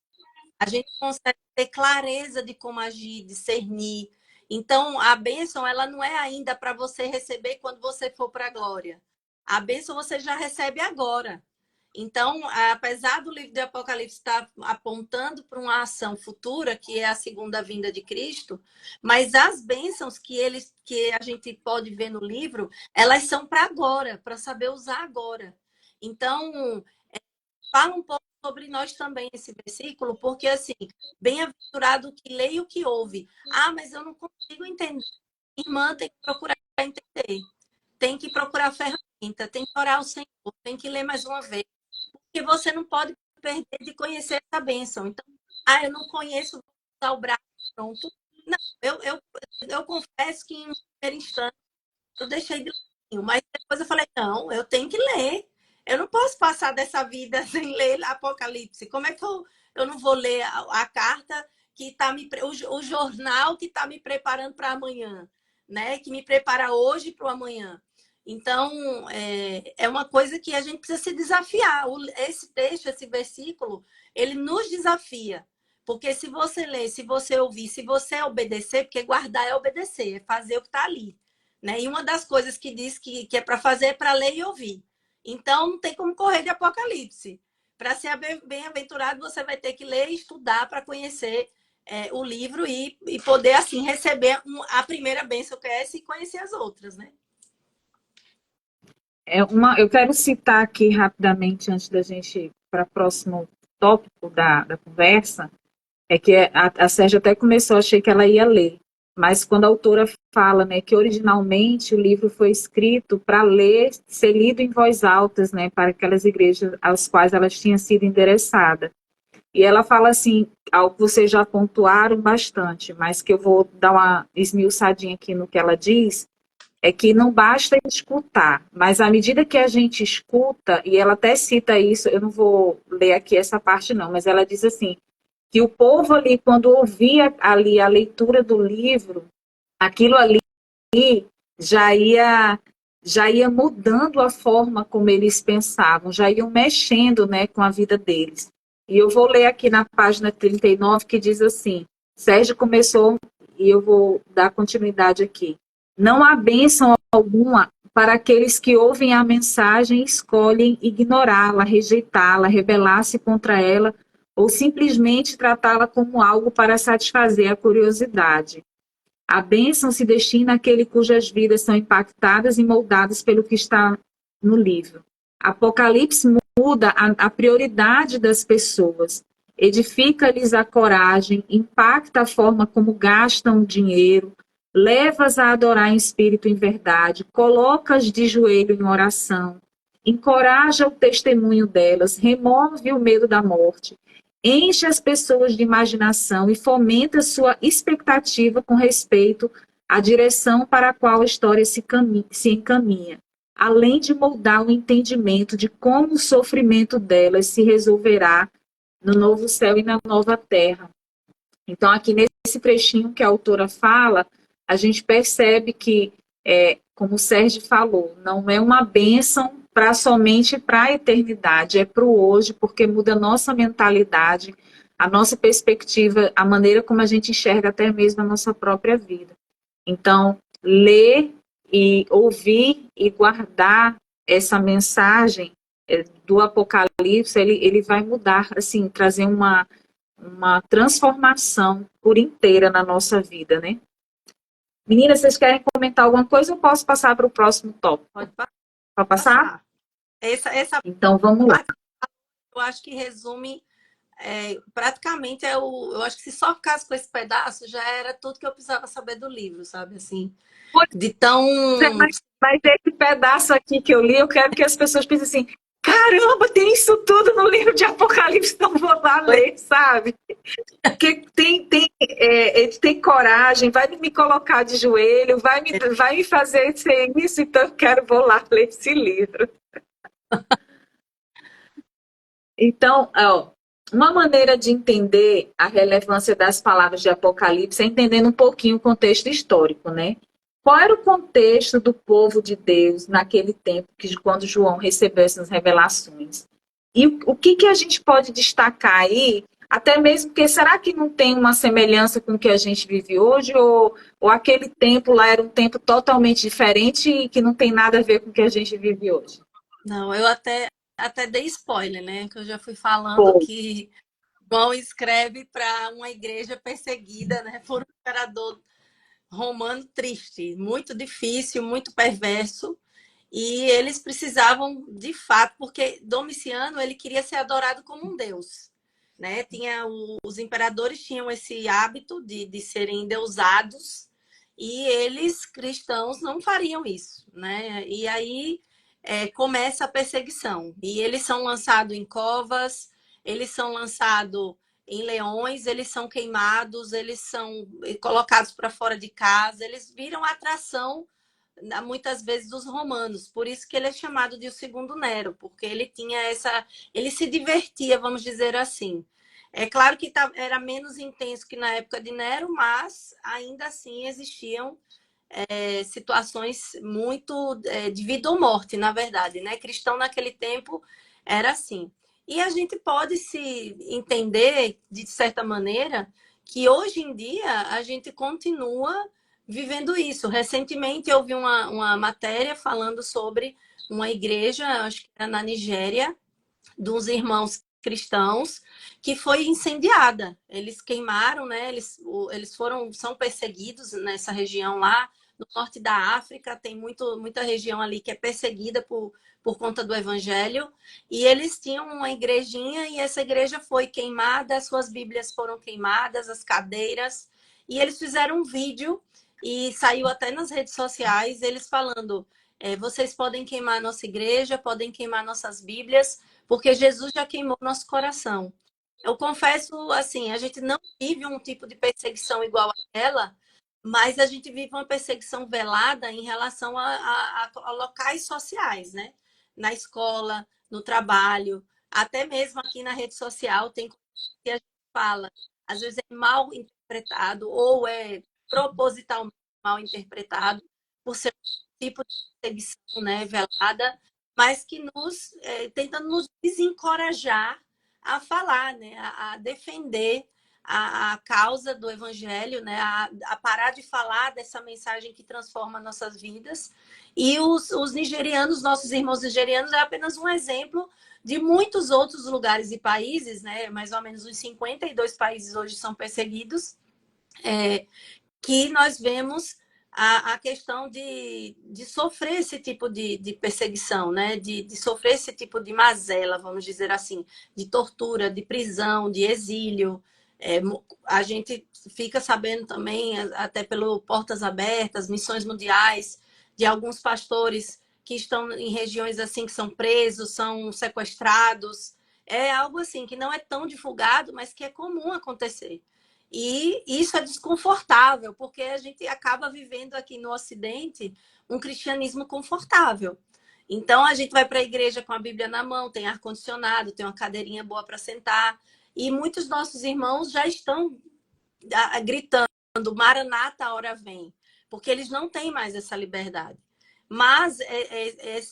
A gente consegue ter clareza de como agir, discernir. Então, a bênção, ela não é ainda para você receber quando você for para a glória. A bênção você já recebe agora. Então, apesar do livro de Apocalipse estar apontando para uma ação futura, que é a segunda vinda de Cristo, mas as bênçãos que a gente pode ver no livro, elas são para agora, para saber usar agora. Então, fala um pouco sobre nós também esse versículo, porque assim, bem-aventurado o que lê e o que ouve. Ah, mas eu não consigo entender. Irmã, tem que procurar entender. Tem que procurar ferramenta, tem que orar ao Senhor, tem que ler mais uma vez. Porque você não pode perder de conhecer essa bênção. Então, eu não conheço, vou usar o braço, pronto. Não, eu confesso que em primeira instância eu deixei de ler, mas depois eu falei, não, eu tenho que ler. Eu não posso passar dessa vida sem ler Apocalipse. Como é que eu não vou ler a carta que está o jornal que está me preparando para amanhã, né? Que me prepara hoje para o amanhã. Então, é uma coisa que a gente precisa se desafiar. Esse texto, esse versículo, ele nos desafia. Porque se você ler, se você ouvir, se você obedecer, porque guardar é obedecer, é fazer o que está ali. Né? E uma das coisas que diz que é para fazer é para ler e ouvir. Então, não tem como correr de Apocalipse. Para ser bem-aventurado, você vai ter que ler e estudar para conhecer o livro e poder, assim, receber a primeira bênção que é essa e conhecer as outras, né? Eu quero citar aqui rapidamente, antes da gente ir para o próximo tópico da conversa, é que a Sérgia até começou, achei que ela ia ler, mas quando a autora fala, né, que originalmente o livro foi escrito para ler, ser lido em voz alta, né, para aquelas igrejas às quais elas tinham sido endereçadas. E ela fala assim, algo que vocês já pontuaram bastante, mas que eu vou dar uma esmiuçadinha aqui no que ela diz, é que não basta escutar, mas à medida que a gente escuta, e ela até cita isso, eu não vou ler aqui essa parte não, mas ela diz assim, que o povo ali, quando ouvia ali a leitura do livro, aquilo ali já ia, já ia mudando a forma como eles pensavam, já iam mexendo, né, com a vida deles. E eu vou ler aqui na página 39, que diz assim, Sérgio começou, e eu vou dar continuidade aqui. Não há bênção alguma para aqueles que ouvem a mensagem e escolhem ignorá-la, rejeitá-la, rebelar-se contra ela, ou simplesmente tratá-la como algo para satisfazer a curiosidade. A bênção se destina àquele cujas vidas são impactadas e moldadas pelo que está no livro. Apocalipse muda a prioridade das pessoas, edifica-lhes a coragem, impacta a forma como gastam o dinheiro, leva-as a adorar em espírito e em verdade, coloca-as de joelho em oração, encoraja o testemunho delas, remove o medo da morte, enche as pessoas de imaginação e fomenta sua expectativa com respeito à direção para a qual a história se encaminha, além de moldar o entendimento de como o sofrimento delas se resolverá no novo céu e na nova terra. Então, aqui nesse trechinho que a autora fala, a gente percebe que, como o Sérgio falou, não é uma bênção somente para a eternidade, é para o hoje, porque muda a nossa mentalidade, a nossa perspectiva, a maneira como a gente enxerga até mesmo a nossa própria vida. Então, ler e ouvir e guardar essa mensagem do Apocalipse, ele vai mudar, assim, trazer uma transformação por inteira na nossa vida, né? Meninas, vocês querem comentar alguma coisa ou posso passar para o próximo tópico? Pode Pode passar? Essa Então, vamos lá. eu acho que resume praticamente eu acho que se só ficasse com esse pedaço já era tudo que eu precisava saber do livro, sabe? Assim, de tão... Mas esse pedaço aqui que eu li, eu quero que as pessoas pensem assim, caramba, tem isso tudo no livro de Apocalipse, então vou lá ler, sabe? Porque ele tem coragem, vai me colocar de joelho, vai me fazer ser isso, então eu quero, vou lá ler esse livro. Então, ó, uma maneira de entender a relevância das palavras de Apocalipse é entendendo um pouquinho o contexto histórico, né? Qual era o contexto do povo de Deus naquele tempo, quando João recebeu essas revelações? E o que a gente pode destacar aí, até mesmo porque será que não tem uma semelhança com o que a gente vive hoje, ou aquele tempo lá era um tempo totalmente diferente e que não tem nada a ver com o que a gente vive hoje? Não, eu até dei spoiler, né? Que eu já fui falando que João escreve para uma igreja perseguida, né? Por um imperador romano triste, muito difícil, muito perverso. E eles precisavam, de fato, porque Domiciano ele queria ser adorado como um deus, né? Os imperadores tinham esse hábito de serem endeusados e eles, cristãos, não fariam isso, né? E aí começa a perseguição. E eles são lançados em covas, eles são lançados em leões, eles são queimados, eles são colocados para fora de casa, eles viram atração muitas vezes dos romanos, por isso que ele é chamado de o segundo Nero, porque ele tinha ele se divertia, vamos dizer assim. É claro que era menos intenso que na época de Nero, mas ainda assim existiam situações muito de vida ou morte, na verdade, né? Cristão naquele tempo era assim. E a gente pode se entender, de certa maneira, que hoje em dia a gente continua vivendo isso. Recentemente eu vi uma matéria falando sobre uma igreja, acho que era na Nigéria, dos irmãos cristãos, que foi incendiada. Eles queimaram, né? Eles são perseguidos nessa região lá no norte da África, tem muita região ali que é perseguida por conta do evangelho, e eles tinham uma igrejinha e essa igreja foi queimada, as suas bíblias foram queimadas, as cadeiras, e eles fizeram um vídeo e saiu até nas redes sociais, eles falando, vocês podem queimar a nossa igreja, podem queimar nossas bíblias, porque Jesus já queimou nosso coração. Eu confesso, assim, a gente não vive um tipo de perseguição igual àquela, mas a gente vive uma perseguição velada em relação a locais sociais, né? Na escola, no trabalho, até mesmo aqui na rede social tem coisa que a gente fala, às vezes é mal interpretado ou é propositalmente mal interpretado por ser um tipo de perseguição, né, velada, mas que tentando nos desencorajar a falar, né, a defender a causa do evangelho, né, a parar de falar dessa mensagem que transforma nossas vidas. E os nigerianos, nossos irmãos nigerianos, é apenas um exemplo de muitos outros lugares e países, né, mais ou menos uns 52 países hoje são perseguidos, que nós vemos a questão de sofrer esse tipo de perseguição, né? De sofrer esse tipo de mazela, vamos dizer assim, de tortura, de prisão, de exílio. A gente fica sabendo também, até pelo Portas Abertas, Missões Mundiais, de alguns pastores que estão em regiões assim que são presos, são sequestrados. É algo assim que não é tão divulgado, mas que é comum acontecer. E isso é desconfortável, porque a gente acaba vivendo aqui no Ocidente um cristianismo confortável. Então, a gente vai para a igreja com a Bíblia na mão, tem ar-condicionado, tem uma cadeirinha boa para sentar. E muitos nossos irmãos já estão gritando, Maranata, a hora vem. Porque eles não têm mais essa liberdade. Mas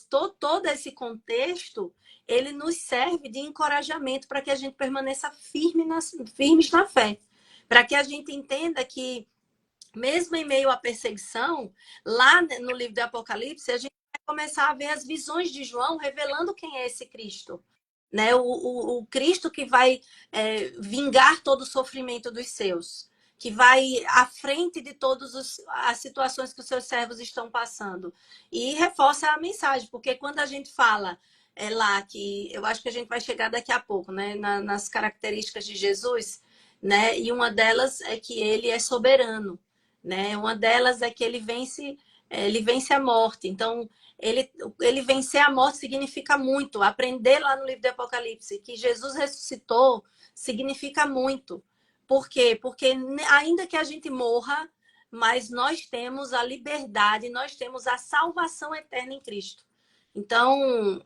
todo esse contexto, ele nos serve de encorajamento para que a gente permaneça firmes na fé. Para que a gente entenda que, mesmo em meio à perseguição, lá no livro do Apocalipse, a gente vai começar a ver as visões de João revelando quem é esse Cristo. Né? O Cristo que vai vingar todo o sofrimento dos seus, que vai à frente de todas as situações que os seus servos estão passando. E reforça a mensagem, porque quando a gente fala lá, que eu acho que a gente vai chegar daqui a pouco, né? Nas características de Jesus, né? E uma delas é que ele é soberano, né? Uma delas é que ele vence a morte. Então, ele vencer a morte significa muito. Aprender lá no livro do Apocalipse que Jesus ressuscitou significa muito. Por quê? Porque ainda que a gente morra, mas nós temos a liberdade, nós temos a salvação eterna em Cristo. Então,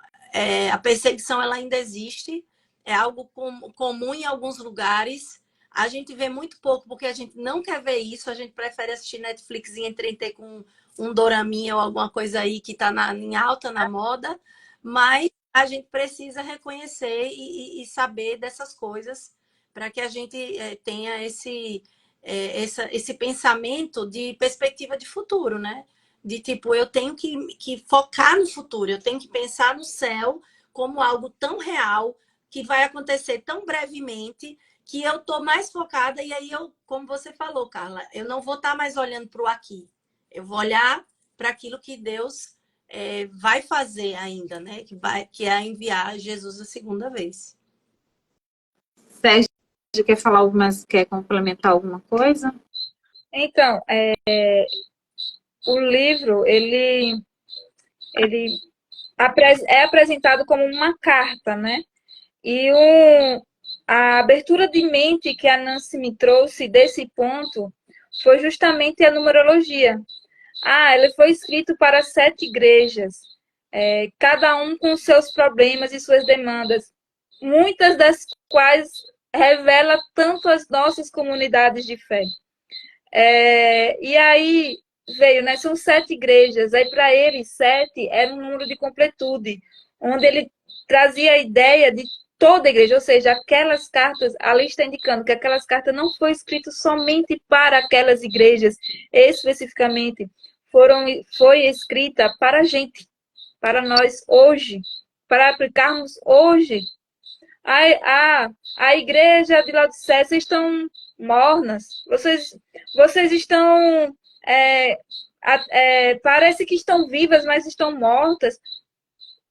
a perseguição ela ainda existe, é algo comum em alguns lugares. A gente vê muito pouco porque a gente não quer ver isso, a gente prefere assistir Netflix e entreter com um doraminha ou alguma coisa aí que está em alta na moda, mas a gente precisa reconhecer e saber dessas coisas para que a gente tenha esse pensamento de perspectiva de futuro, né? De tipo, eu tenho que focar no futuro, eu tenho que pensar no céu como algo tão real, que vai acontecer tão brevemente, que eu estou mais focada, e aí como você falou, Carla, eu não vou estar mais olhando para o aqui. Eu vou olhar para aquilo que Deus vai fazer ainda, né? Que é enviar Jesus a segunda vez. Sérgio, quer complementar alguma coisa? Então, o livro, ele é apresentado como uma carta, né? E a abertura de mente que a Nancy me trouxe desse ponto foi justamente a numerologia. Ele foi escrito para 7 igrejas, cada um com seus problemas e suas demandas, muitas das quais revela tanto as nossas comunidades de fé. E aí veio, né? São 7 igrejas. Aí para ele 7 era um número de completude, onde ele trazia a ideia de toda a igreja, ou seja, aquelas cartas, ali está indicando que aquelas cartas não foi escrito somente para aquelas igrejas, especificamente, foi escrita para a gente, para nós hoje, para aplicarmos hoje. A igreja de Laodiceia, vocês estão mornas, vocês estão parece que estão vivas, mas estão mortas.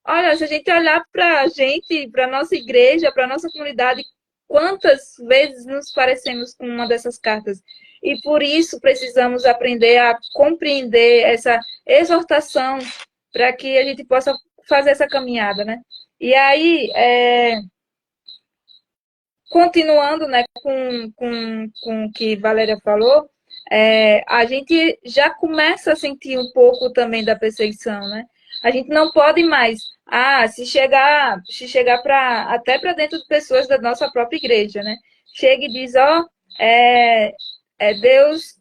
Olha, se a gente olhar para a gente, para a nossa igreja, para a nossa comunidade, quantas vezes nos parecemos com uma dessas cartas? E por isso precisamos aprender a compreender essa exortação para que a gente possa fazer essa caminhada, né? E aí, continuando, né, com o que Valéria falou, a gente já começa a sentir um pouco também da perseguição, né? A gente não pode mais, se chegar até para dentro de pessoas da nossa própria igreja, né? Chega e diz, ó,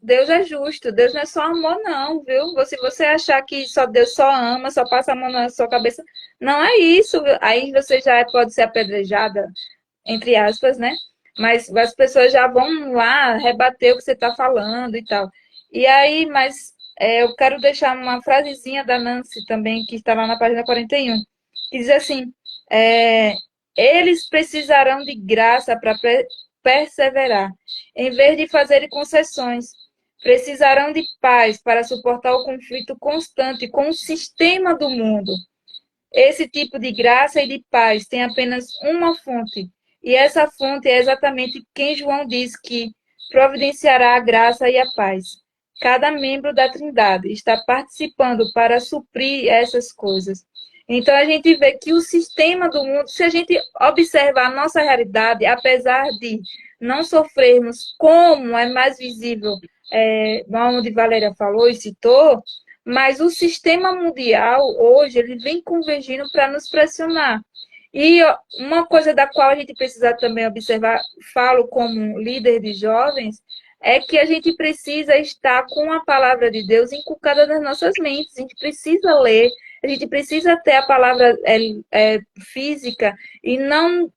Deus é justo, Deus não é só amor, não, viu? Se você achar que só Deus só ama, só passa a mão na sua cabeça, não é isso. Aí você já pode ser apedrejada, entre aspas, né? Mas as pessoas já vão lá rebater o que você está falando e tal. E aí, eu quero deixar uma frasezinha da Nancy também, que está lá na página 41, que diz assim: é, eles precisarão de graça para perseverar, em vez de fazerem concessões. Precisarão de paz para suportar o conflito constante com o sistema do mundo. Esse tipo de graça e de paz tem apenas uma fonte, e essa fonte é exatamente quem João diz que providenciará a graça e a paz. Cada membro da Trindade está participando para suprir essas coisas. Então a gente vê que o sistema do mundo, se a gente observar a nossa realidade, apesar de não sofrermos como é mais visível, onde Valéria falou e citou, mas o sistema mundial, hoje, ele vem convergindo para nos pressionar. E uma coisa da qual a gente precisa também observar, falo como líder de jovens, é que a gente precisa estar com a palavra de Deus inculcada nas nossas mentes. A gente precisa ler, a gente precisa ter a palavra física e não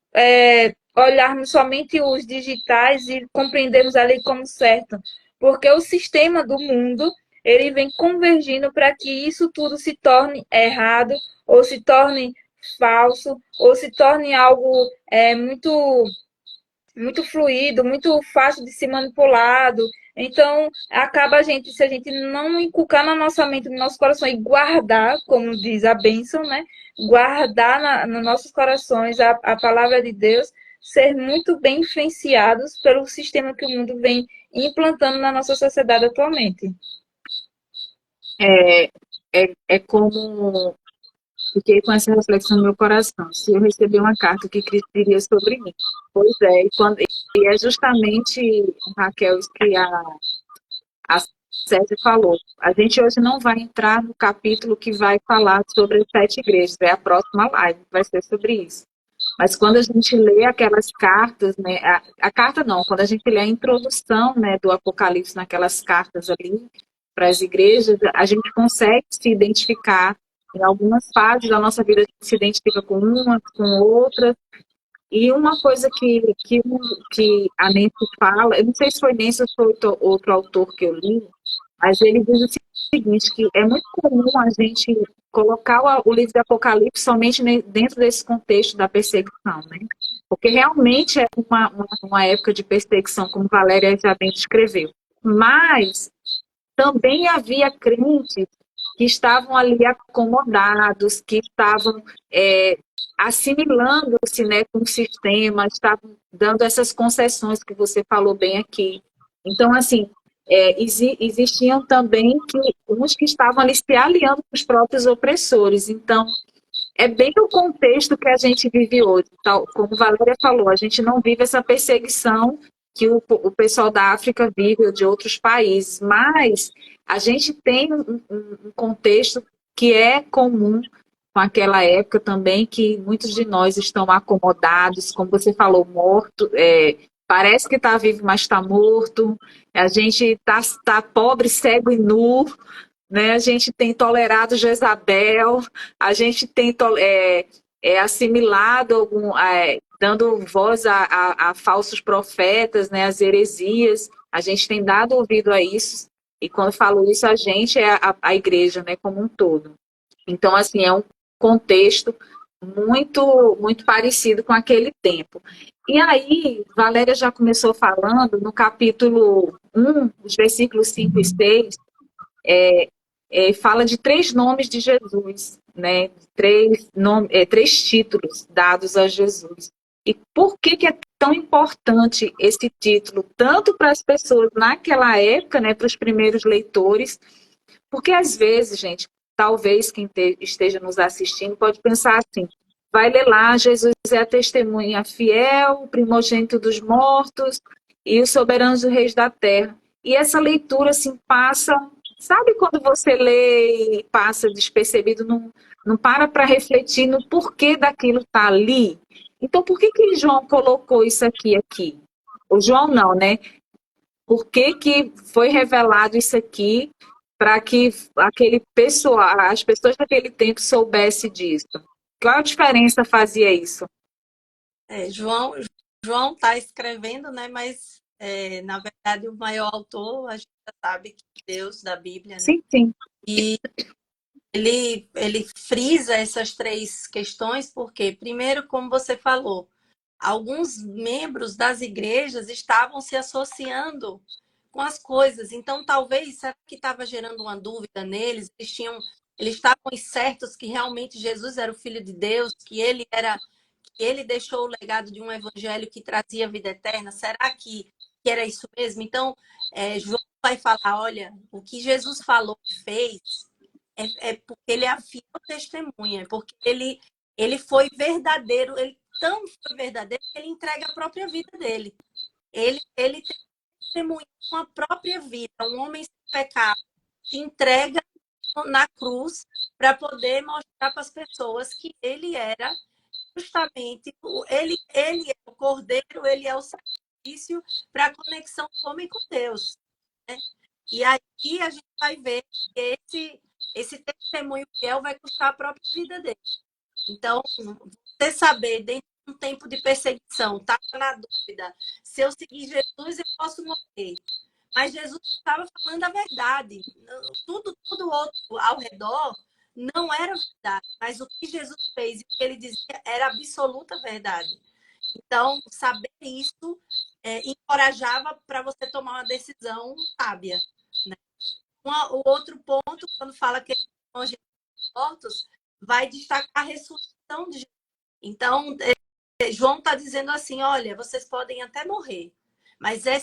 olharmos somente os digitais e compreendermos ali como certo. Porque o sistema do mundo ele vem convergindo para que isso tudo se torne errado, ou se torne falso, ou se torne algo muito, muito fluido, muito fácil de ser manipulado. Então, acaba se a gente não inculcar na nossa mente, no nosso coração, e guardar, como diz a bênção, né? Guardar nos nossos corações a palavra de Deus, ser muito bem influenciados pelo sistema que o mundo vem implantando na nossa sociedade atualmente. É como fiquei com essa reflexão no meu coração. Se eu receber uma carta que Cristo diria sobre mim. Pois é, e é justamente, Raquel, isso que a Sérgio falou. A gente hoje não vai entrar no capítulo que vai falar sobre as 7 igrejas, é a próxima live, vai ser sobre isso. Mas quando a gente lê aquelas cartas, né, a carta não, quando a gente lê a introdução, né, do Apocalipse naquelas cartas ali para as igrejas, a gente consegue se identificar em algumas fases da nossa vida, a gente se identifica com uma, com outra. E uma coisa que a Nancy fala, eu não sei se foi Nancy ou foi outro autor que eu li, mas ele diz o seguinte, que é muito comum a gente colocar o livro de Apocalipse somente dentro desse contexto da perseguição, né? Porque realmente é uma época de perseguição, como Valéria já bem descreveu. Mas também havia crentes que estavam ali acomodados, que estavam assimilando-se, né, com o sistema, estavam dando essas concessões que você falou bem aqui. Então, assim, existiam também uns que estavam ali se aliando com os próprios opressores. Então, é bem o contexto que a gente vive hoje. Tal, como Valéria falou, a gente não vive essa perseguição que o pessoal da África vive ou de outros países, mas a gente tem um contexto que é comum com aquela época também, que muitos de nós estão acomodados, como você falou, morto, parece que está vivo, mas está morto, a gente tá pobre, cego e nu, né? A gente tem tolerado Jezabel, a gente tem assimilado, dando voz a falsos profetas, né? As heresias, a gente tem dado ouvido a isso, e quando falo isso, a gente é a igreja, né, como um todo. Então, assim, é um contexto muito, muito parecido com aquele tempo. E aí, Valéria já começou falando no capítulo 1, os versículos 5 e 6, fala de 3 nomes de Jesus, né? Três títulos dados a Jesus. E por que é tão importante esse título, tanto para as pessoas naquela época, né, para os primeiros leitores, porque às vezes, gente, talvez quem esteja nos assistindo pode pensar assim, vai ler lá, Jesus é a testemunha fiel, o primogênito dos mortos e o soberano dos reis da terra. E essa leitura, assim, passa... Sabe quando você lê e passa despercebido, não para refletir no porquê daquilo estar ali? Então, por que João colocou isso aqui? O João não, né? Por que foi revelado isso aqui para que aquele pessoal, as pessoas daquele tempo soubessem disso? Qual a diferença fazia isso? João está escrevendo, né? Mas na verdade o maior autor a gente já sabe que é Deus da Bíblia, né? Sim, sim. E ele frisa essas 3 questões porque, primeiro, como você falou, alguns membros das igrejas estavam se associando com as coisas. Então, talvez, será que estava gerando uma dúvida neles? Eles estavam certos que realmente Jesus era o Filho de Deus, que ele deixou o legado de um evangelho que trazia vida eterna? Será que era isso mesmo? Então, João vai falar, olha, o que Jesus falou e fez é porque ele é a fiel testemunha, porque ele foi verdadeiro, ele tão foi verdadeiro que ele entrega a própria vida dele. Ele testemunha com a própria vida, um homem sem pecado, se entrega na cruz para poder mostrar para as pessoas que ele era justamente, ele é o cordeiro, ele é o sacrifício para a conexão do homem com Deus, né? E aí a gente vai ver que esse testemunho fiel vai custar a própria vida dele. Então, você saber, dentro de um tempo de perseguição, tá na dúvida, se eu seguir Jesus, eu posso morrer. Mas Jesus estava falando a verdade. Tudo outro ao redor não era verdade. Mas o que Jesus fez e o que ele dizia era absoluta verdade. Então, saber isso encorajava para você tomar uma decisão sábia, né? O outro ponto, quando fala que eles são mortos, vai destacar a ressurreição de Jesus. Então, João está dizendo assim, olha, vocês podem até morrer, mas é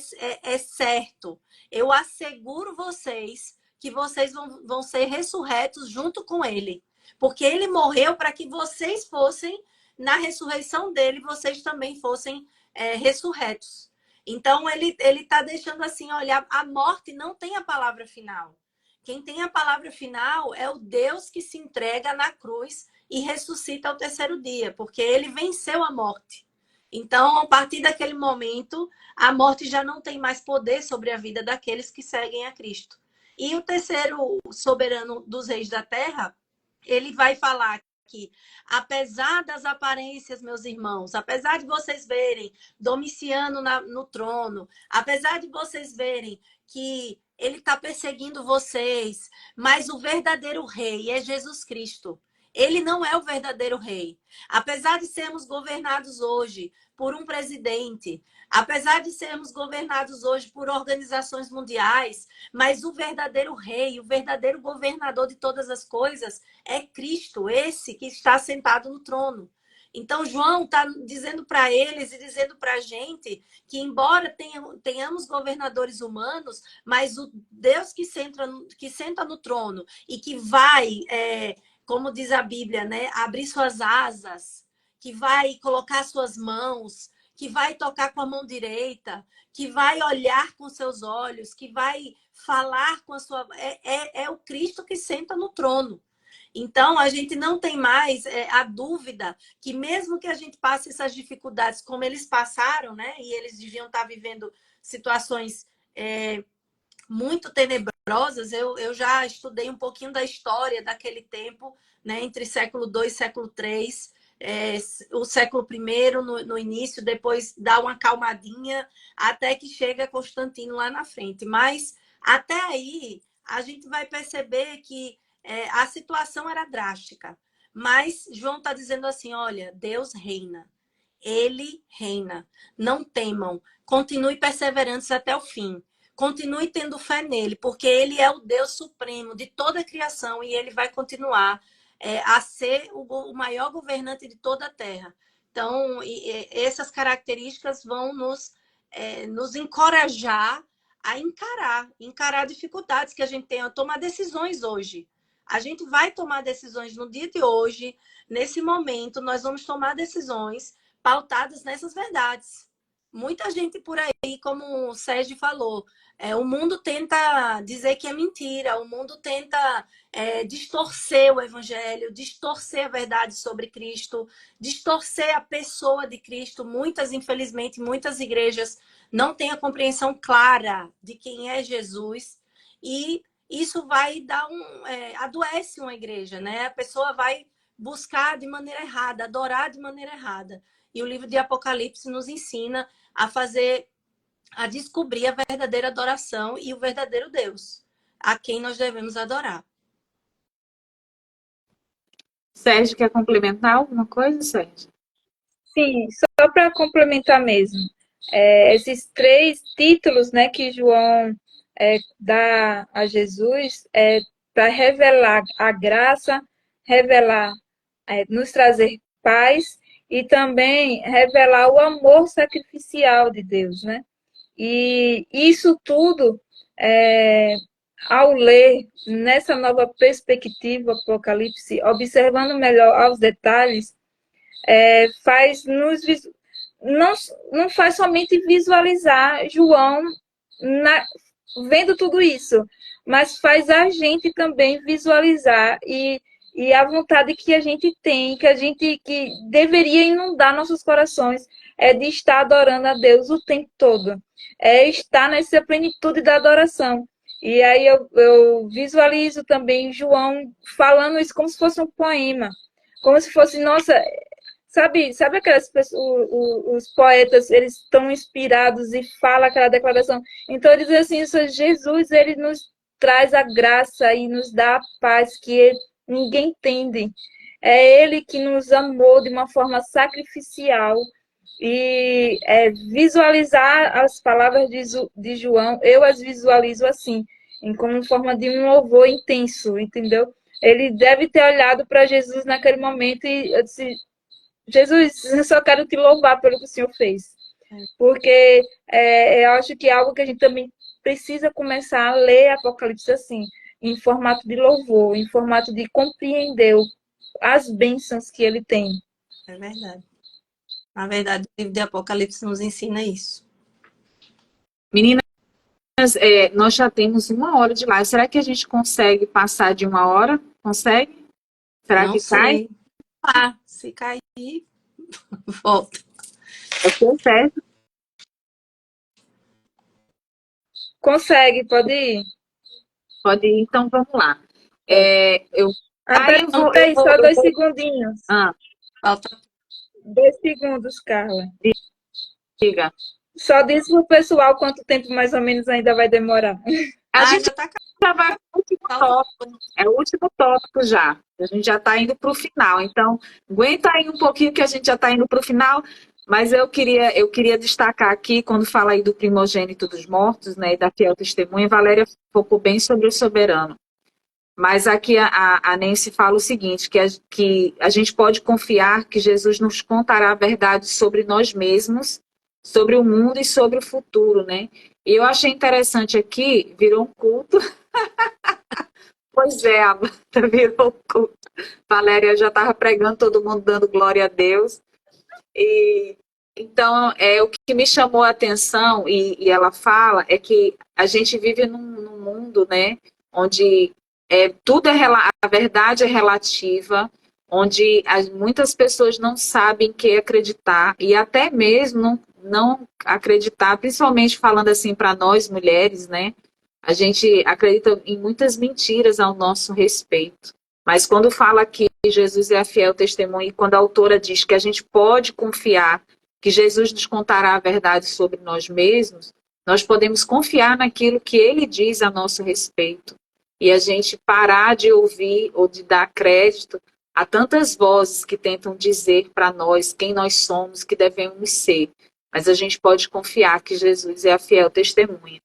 certo, eu asseguro vocês que vocês vão ser ressurretos junto com ele, porque ele morreu para que vocês fossem, na ressurreição dele, vocês também fossem ressurretos. Então, ele está deixando assim, olha, a morte não tem a palavra final. Quem tem a palavra final é o Deus que se entrega na cruz e ressuscita ao 3º dia, porque ele venceu a morte. Então, a partir daquele momento, a morte já não tem mais poder sobre a vida daqueles que seguem a Cristo. E o 3º soberano dos reis da terra, ele vai falar que, apesar das aparências, meus irmãos, apesar de vocês verem Domiciano no trono, apesar de vocês verem que ele está perseguindo vocês, mas o verdadeiro rei é Jesus Cristo. Ele não é o verdadeiro rei. Apesar de sermos governados hoje por um presidente, apesar de sermos governados hoje por organizações mundiais, mas o verdadeiro rei, o verdadeiro governador de todas as coisas é Cristo, esse que está sentado no trono. Então, João está dizendo para eles e dizendo para a gente que, embora tenhamos governadores humanos, mas o Deus que senta no trono e que vai, como diz a Bíblia, né, abrir suas asas, que vai colocar suas mãos, que vai tocar com a mão direita, que vai olhar com seus olhos, que vai falar com a sua... É o Cristo que senta no trono. Então, a gente não tem mais a dúvida que, mesmo que a gente passe essas dificuldades como eles passaram, né? E eles deviam estar vivendo situações muito tenebrosas. Eu já estudei um pouquinho da história daquele tempo, né? Entre século II e século III. O século I no início, depois dá uma calmadinha, até que chega Constantino lá na frente. Mas, até aí, a gente vai perceber que a situação era drástica, mas João está dizendo assim, olha, Deus reina, ele reina, não temam, continue perseverantes até o fim, continue tendo fé nele, porque ele é o Deus supremo de toda a criação e ele vai continuar a ser o maior governante de toda a terra. Então, essas características vão nos encorajar a encarar dificuldades que a gente tem, a tomar decisões hoje. A gente vai tomar decisões no dia de hoje, nesse momento, nós vamos tomar decisões pautadas nessas verdades. Muita gente por aí, como o Sérgio falou, o mundo tenta dizer que é mentira, o mundo tenta distorcer o evangelho, distorcer a verdade sobre Cristo, distorcer a pessoa de Cristo. Infelizmente, muitas igrejas não têm a compreensão clara de quem é Jesus e isso vai dar adoece uma igreja, né? A pessoa vai buscar de maneira errada, adorar de maneira errada. E o livro de Apocalipse nos ensina a descobrir a verdadeira adoração e o verdadeiro Deus, a quem nós devemos adorar. Sérgio, quer complementar alguma coisa, Sérgio? Sim, só para complementar mesmo. Esses 3 títulos, né, que João dá a Jesus para revelar a graça, revelar, nos trazer paz e também revelar o amor sacrificial de Deus, né? E isso tudo, ao ler nessa nova perspectiva, Apocalipse, observando melhor aos detalhes, faz não faz somente visualizar João vendo tudo isso, mas faz a gente também visualizar e a vontade que a gente tem, que deveria inundar nossos corações, de estar adorando a Deus o tempo todo, estar nessa plenitude da adoração. E aí eu visualizo também João falando isso como se fosse um poema, como se fosse, nossa, sabe aquelas pessoas, os poetas, eles estão inspirados e falam aquela declaração. Então, eles dizem assim, Jesus, ele nos traz a graça e nos dá a paz que ninguém entende. É ele que nos amou de uma forma sacrificial. E visualizar as palavras de João, eu as visualizo assim, como forma de um louvor intenso, entendeu? Ele deve ter olhado para Jesus naquele momento e eu disse, Jesus, eu só quero te louvar pelo que o Senhor fez. Porque eu acho que é algo que a gente também precisa começar a ler Apocalipse assim, em formato de louvor, em formato de compreender as bênçãos que ele tem. É verdade. Na verdade, o livro de Apocalipse nos ensina isso. Meninas, nós já temos 1 hora de live. Será que a gente consegue passar de 1 hora? Consegue? Será Não que sei. cai? Se cair, volta. Certo? Consegue, pode ir? Pode ir, então vamos lá. Só 2 segundinhos. Falta 2 segundos, Carla. Diga. Só diz pro pessoal quanto tempo mais ou menos ainda vai demorar. A gente já vai para o último tópico. É o último tópico já. A gente já está indo para o final. Então, aguenta aí um pouquinho que a gente já está indo para o final. Mas eu queria destacar aqui, quando fala aí do primogênito dos mortos, né, e da fiel testemunha, Valéria focou bem sobre o soberano. Mas aqui a Nancy fala o seguinte, que a gente pode confiar que Jesus nos contará a verdade sobre nós mesmos, sobre o mundo e sobre o futuro, né? E eu achei interessante aqui, virou um culto. Pois é, a banda virou um culto. Valéria já estava pregando, todo mundo dando glória a Deus. Então, o que me chamou a atenção, e ela fala, é que a gente vive num mundo, né, onde tudo a verdade é relativa, onde muitas pessoas não sabem que acreditar, e até mesmo não acreditar, principalmente falando assim para nós mulheres, né, a gente acredita em muitas mentiras ao nosso respeito. Mas quando fala que Jesus é a fiel testemunha, e quando a autora diz que a gente pode confiar que Jesus nos contará a verdade sobre nós mesmos, nós podemos confiar naquilo que ele diz a nosso respeito. E a gente parar de ouvir ou de dar crédito a tantas vozes que tentam dizer para nós quem nós somos, que devemos ser. Mas a gente pode confiar que Jesus é a fiel testemunha.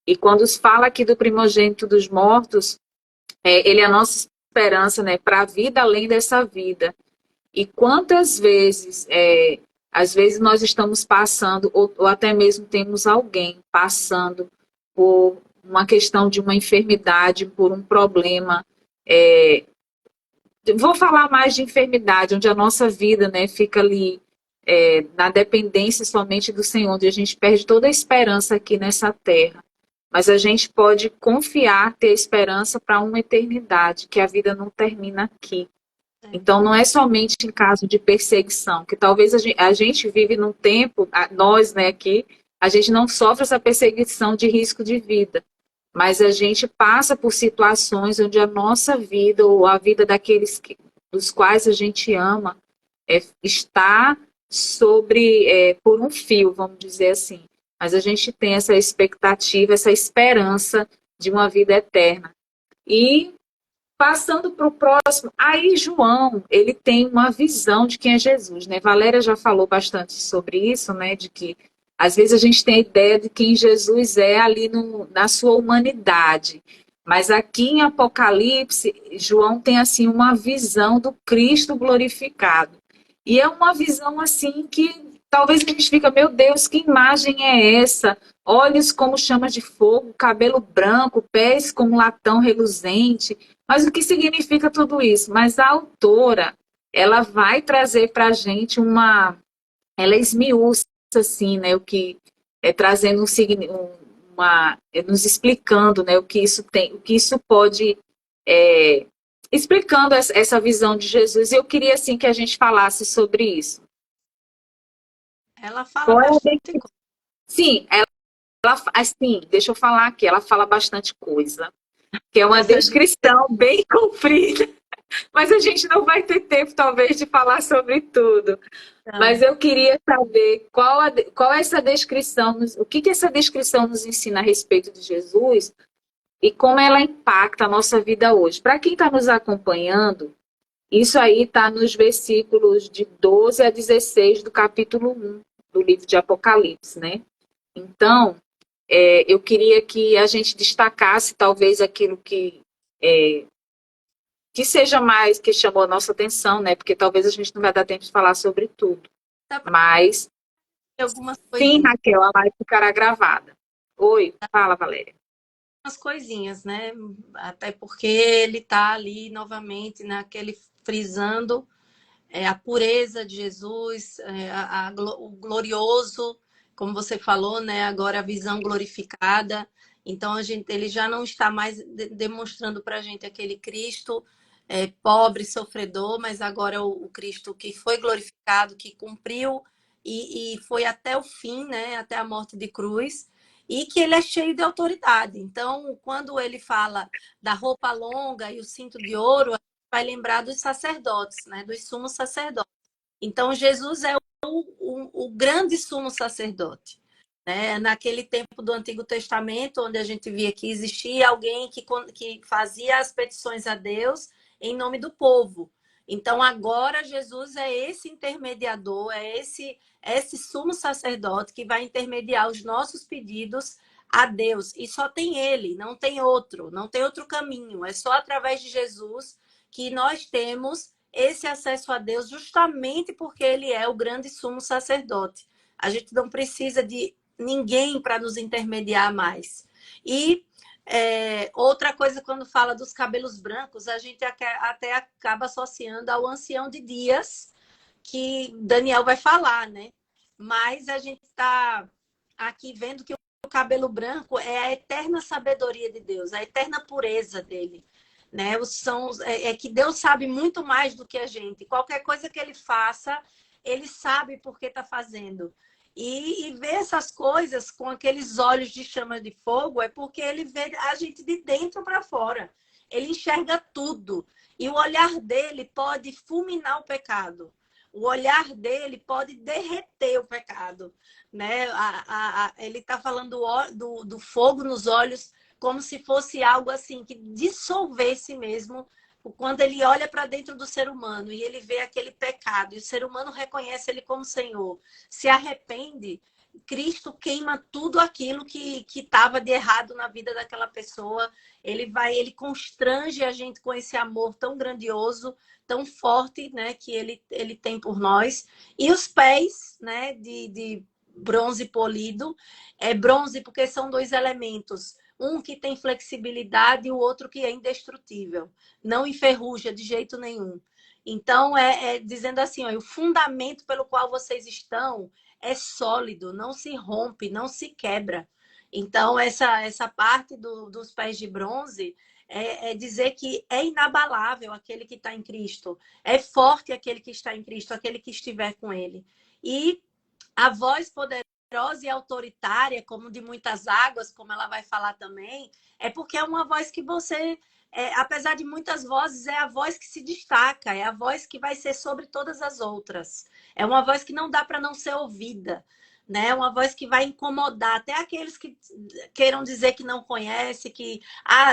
E quando se fala aqui do primogênito dos mortos, ele é a nossa esperança, né, para a vida além dessa vida. E quantas vezes, às vezes nós estamos passando, ou até mesmo temos alguém passando por uma questão de uma enfermidade, por um problema. Vou falar mais de enfermidade, onde a nossa vida, né, fica ali na dependência somente do Senhor, onde a gente perde toda a esperança aqui nessa terra. Mas a gente pode confiar, ter esperança para uma eternidade, que a vida não termina aqui. Então, não é somente em caso de perseguição, que talvez a gente vive num tempo, nós, né, aqui, a gente não sofre essa perseguição de risco de vida, mas a gente passa por situações onde a nossa vida, ou a vida dos quais a gente ama, está por um fio, vamos dizer assim. Mas a gente tem essa expectativa, essa esperança de uma vida eterna. E passando para o próximo, aí João, ele tem uma visão de quem é Jesus, né? Valéria já falou bastante sobre isso, né? De que às vezes a gente tem a ideia de quem Jesus é ali na sua humanidade. Mas aqui em Apocalipse, João tem assim uma visão do Cristo glorificado. E é uma visão assim que talvez a gente fica, meu Deus, que imagem é essa? Olhos como chamas de fogo, cabelo branco, pés como latão reluzente. Mas o que significa tudo isso? Mas a autora, ela vai trazer para a gente ela esmiuça, assim, né, o que trazendo nos explicando, né, o que isso tem, o que isso pode, explicando essa visão de Jesus. E eu queria, assim, que a gente falasse sobre isso. Ela fala bastante coisa. Sim, assim, deixa eu falar aqui, ela fala bastante coisa, que é uma descrição bem comprida. Mas a gente não vai ter tempo, talvez, de falar sobre tudo. Não. Mas eu queria saber qual é essa descrição, o que essa descrição nos ensina a respeito de Jesus e como ela impacta a nossa vida hoje. Para quem está nos acompanhando, isso aí está nos versículos de 12 a 16 do capítulo 1 do livro de Apocalipse, né? Então, eu queria que a gente destacasse, talvez, aquilo que seja mais, que chamou a nossa atenção, né? Porque talvez a gente não vai dar tempo de falar sobre tudo. Mas, sim, Raquel, a live ficará gravada. Oi, fala, Valéria. Umas coisinhas, né? Até porque ele está ali novamente naquele frisando a pureza de Jesus, o glorioso, como você falou, né? Agora a visão glorificada. Então ele já não está mais demonstrando para a gente aquele Cristo pobre, sofredor, mas agora o Cristo que foi glorificado, que cumpriu e foi até o fim, né? Até a morte de cruz. E que ele é cheio de autoridade. Então, quando ele fala da roupa longa e o cinto de ouro, vai lembrar dos sacerdotes, né? Dos sumos sacerdotes. Então, Jesus é o grande sumo sacerdote. Né? Naquele tempo do Antigo Testamento, onde a gente via que existia alguém que fazia as petições a Deus em nome do povo. Então, agora Jesus é esse intermediador, é esse sumo sacerdote que vai intermediar os nossos pedidos a Deus. E só tem ele, não tem outro caminho. É só através de Jesus que nós temos esse acesso a Deus, justamente porque ele é o grande sumo sacerdote. A gente não precisa de ninguém para nos intermediar mais. E outra coisa, quando fala dos cabelos brancos, a gente até acaba associando ao ancião de dias, que Daniel vai falar, né? Mas a gente está aqui vendo que o cabelo branco é a eterna sabedoria de Deus, a eterna pureza dele. Né? Que Deus sabe muito mais do que a gente. Qualquer coisa que ele faça, ele sabe por que está fazendo. E ver essas coisas com aqueles olhos de chama de fogo é porque ele vê a gente de dentro para fora. Ele enxerga tudo. E o olhar dele pode fulminar o pecado. O olhar dele pode derreter o pecado. Né? Ele está falando do fogo nos olhos como se fosse algo assim que dissolvesse mesmo quando ele olha para dentro do ser humano e ele vê aquele pecado e o ser humano reconhece ele como Senhor, se arrepende, Cristo queima tudo aquilo que estava de errado na vida daquela pessoa. Ele constrange a gente com esse amor tão grandioso, tão forte, né, que ele tem por nós. E os pés, né, de bronze polido, é bronze porque são dois elementos. Um que tem flexibilidade e o outro que é indestrutível. Não enferruja de jeito nenhum. Então, dizendo assim, ó, o fundamento pelo qual vocês estão é sólido, não se rompe, não se quebra. Então, essa parte dos pés de bronze é dizer que é inabalável aquele que está em Cristo, é forte aquele que está em Cristo, aquele que estiver com ele. E a voz poderosa e autoritária, como de muitas águas, como ela vai falar também, é porque é uma voz que você, apesar de muitas vozes, é a voz que se destaca, é a voz que vai ser sobre todas as outras. É uma voz que não dá para não ser ouvida, né? É uma voz que vai incomodar até aqueles que queiram dizer que não conhece, que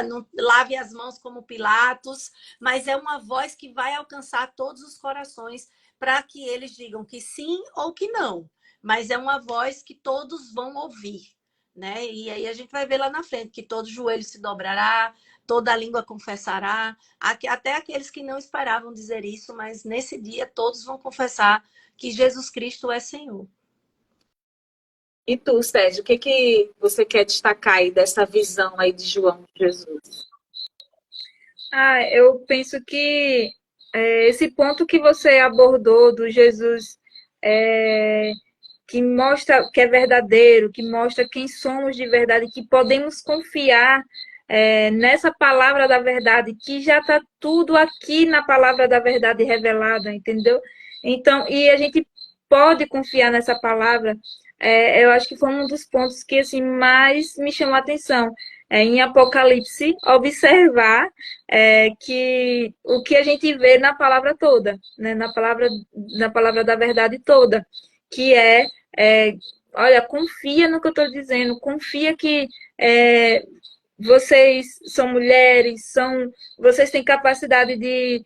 não lave as mãos como Pilatos, mas é uma voz que vai alcançar todos os corações para que eles digam que sim ou que não. Mas é uma voz que todos vão ouvir, né? E aí a gente vai ver lá na frente que todo joelho se dobrará, toda língua confessará, até aqueles que não esperavam dizer isso, mas nesse dia todos vão confessar que Jesus Cristo é Senhor. E tu, Sérgio, o que você quer destacar aí dessa visão aí de João de Jesus? Eu penso que esse ponto que você abordou do Jesus que mostra que é verdadeiro, que mostra quem somos de verdade, que podemos confiar nessa palavra da verdade, que já está tudo aqui na palavra da verdade revelada, entendeu? Então, e a gente pode confiar nessa palavra. Eu acho que foi um dos pontos que assim mais me chamou a atenção. Em Apocalipse, observar que o que a gente vê na palavra toda, né? Na palavra da verdade toda, que olha, confia no que eu estou dizendo, confia que vocês são mulheres, vocês têm capacidade de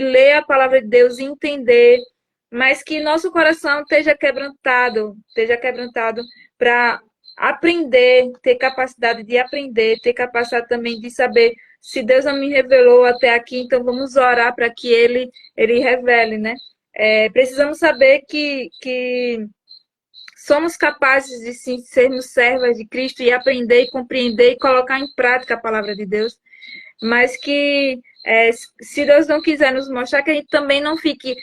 ler a palavra de Deus e entender, mas que nosso coração esteja quebrantado para aprender, ter capacidade de aprender, ter capacidade também de saber se Deus não me revelou até aqui, então vamos orar para que ele revele, né? Precisamos saber que somos capazes de sim, sermos servas de Cristo e aprender e compreender e colocar em prática a palavra de Deus, mas que se Deus não quiser nos mostrar, que a gente também não fique,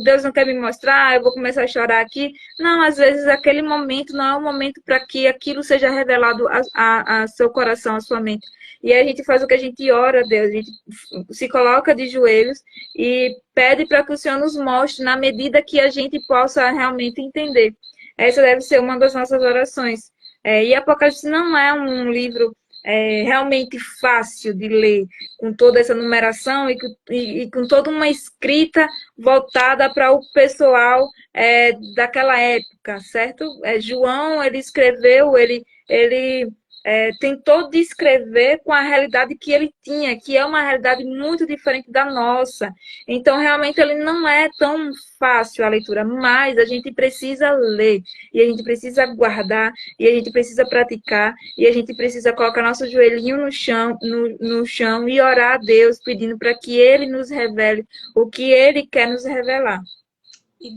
Deus não quer me mostrar, eu vou começar a chorar aqui. Não, às vezes aquele momento não é o momento para que aquilo seja revelado a seu coração, a sua mente. E aí a gente faz o que a gente ora a Deus, a gente se coloca de joelhos e pede para que o Senhor nos mostre na medida que a gente possa realmente entender. Essa deve ser uma das nossas orações. E Apocalipse não é um livro realmente fácil de ler, com toda essa numeração e com toda uma escrita voltada para o pessoal daquela época, certo? João, ele escreveu, ele tentou descrever com a realidade que ele tinha, que é uma realidade muito diferente da nossa. Então, realmente, ele não é tão fácil a leitura, mas a gente precisa ler, e a gente precisa guardar, e a gente precisa praticar, e a gente precisa colocar nosso joelhinho no chão e orar a Deus, pedindo para que Ele nos revele o que Ele quer nos revelar. E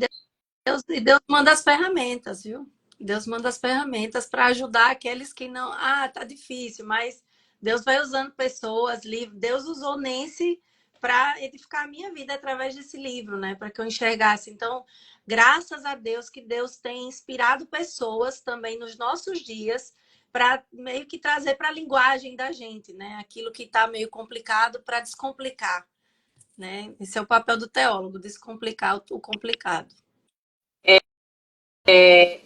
Deus manda as ferramentas, viu? Deus manda as ferramentas para ajudar aqueles que não... tá difícil, mas Deus vai usando pessoas, livros. Deus usou Nancy para edificar a minha vida através desse livro, né? Para que eu enxergasse. Então, graças a Deus que Deus tem inspirado pessoas também nos nossos dias para meio que trazer para a linguagem da gente, né? Aquilo que está meio complicado para descomplicar, né? Esse é o papel do teólogo, descomplicar o complicado.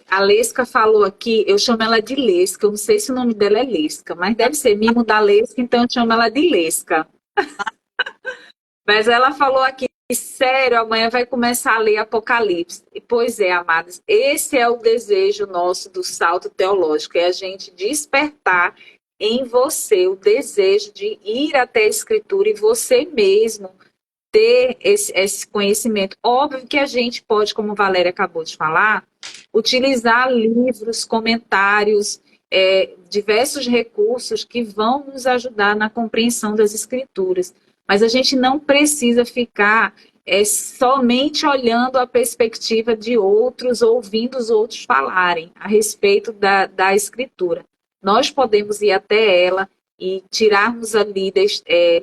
A Lesca falou aqui, eu chamo ela de Lesca, eu não sei se o nome dela é Lesca, mas deve ser Mimo da Lesca, então eu chamo ela de Lesca. Mas ela falou aqui, sério, amanhã vai começar a ler Apocalipse. Pois é, amadas, esse é o desejo nosso do salto teológico, é a gente despertar em você o desejo de ir até a Escritura e você mesmo ter esse conhecimento. Óbvio que a gente pode, como a Valéria acabou de falar, utilizar livros, comentários, diversos recursos que vão nos ajudar na compreensão das Escrituras. Mas a gente não precisa ficar somente olhando a perspectiva de outros, ouvindo os outros falarem a respeito da Escritura. Nós podemos ir até ela e tirarmos ali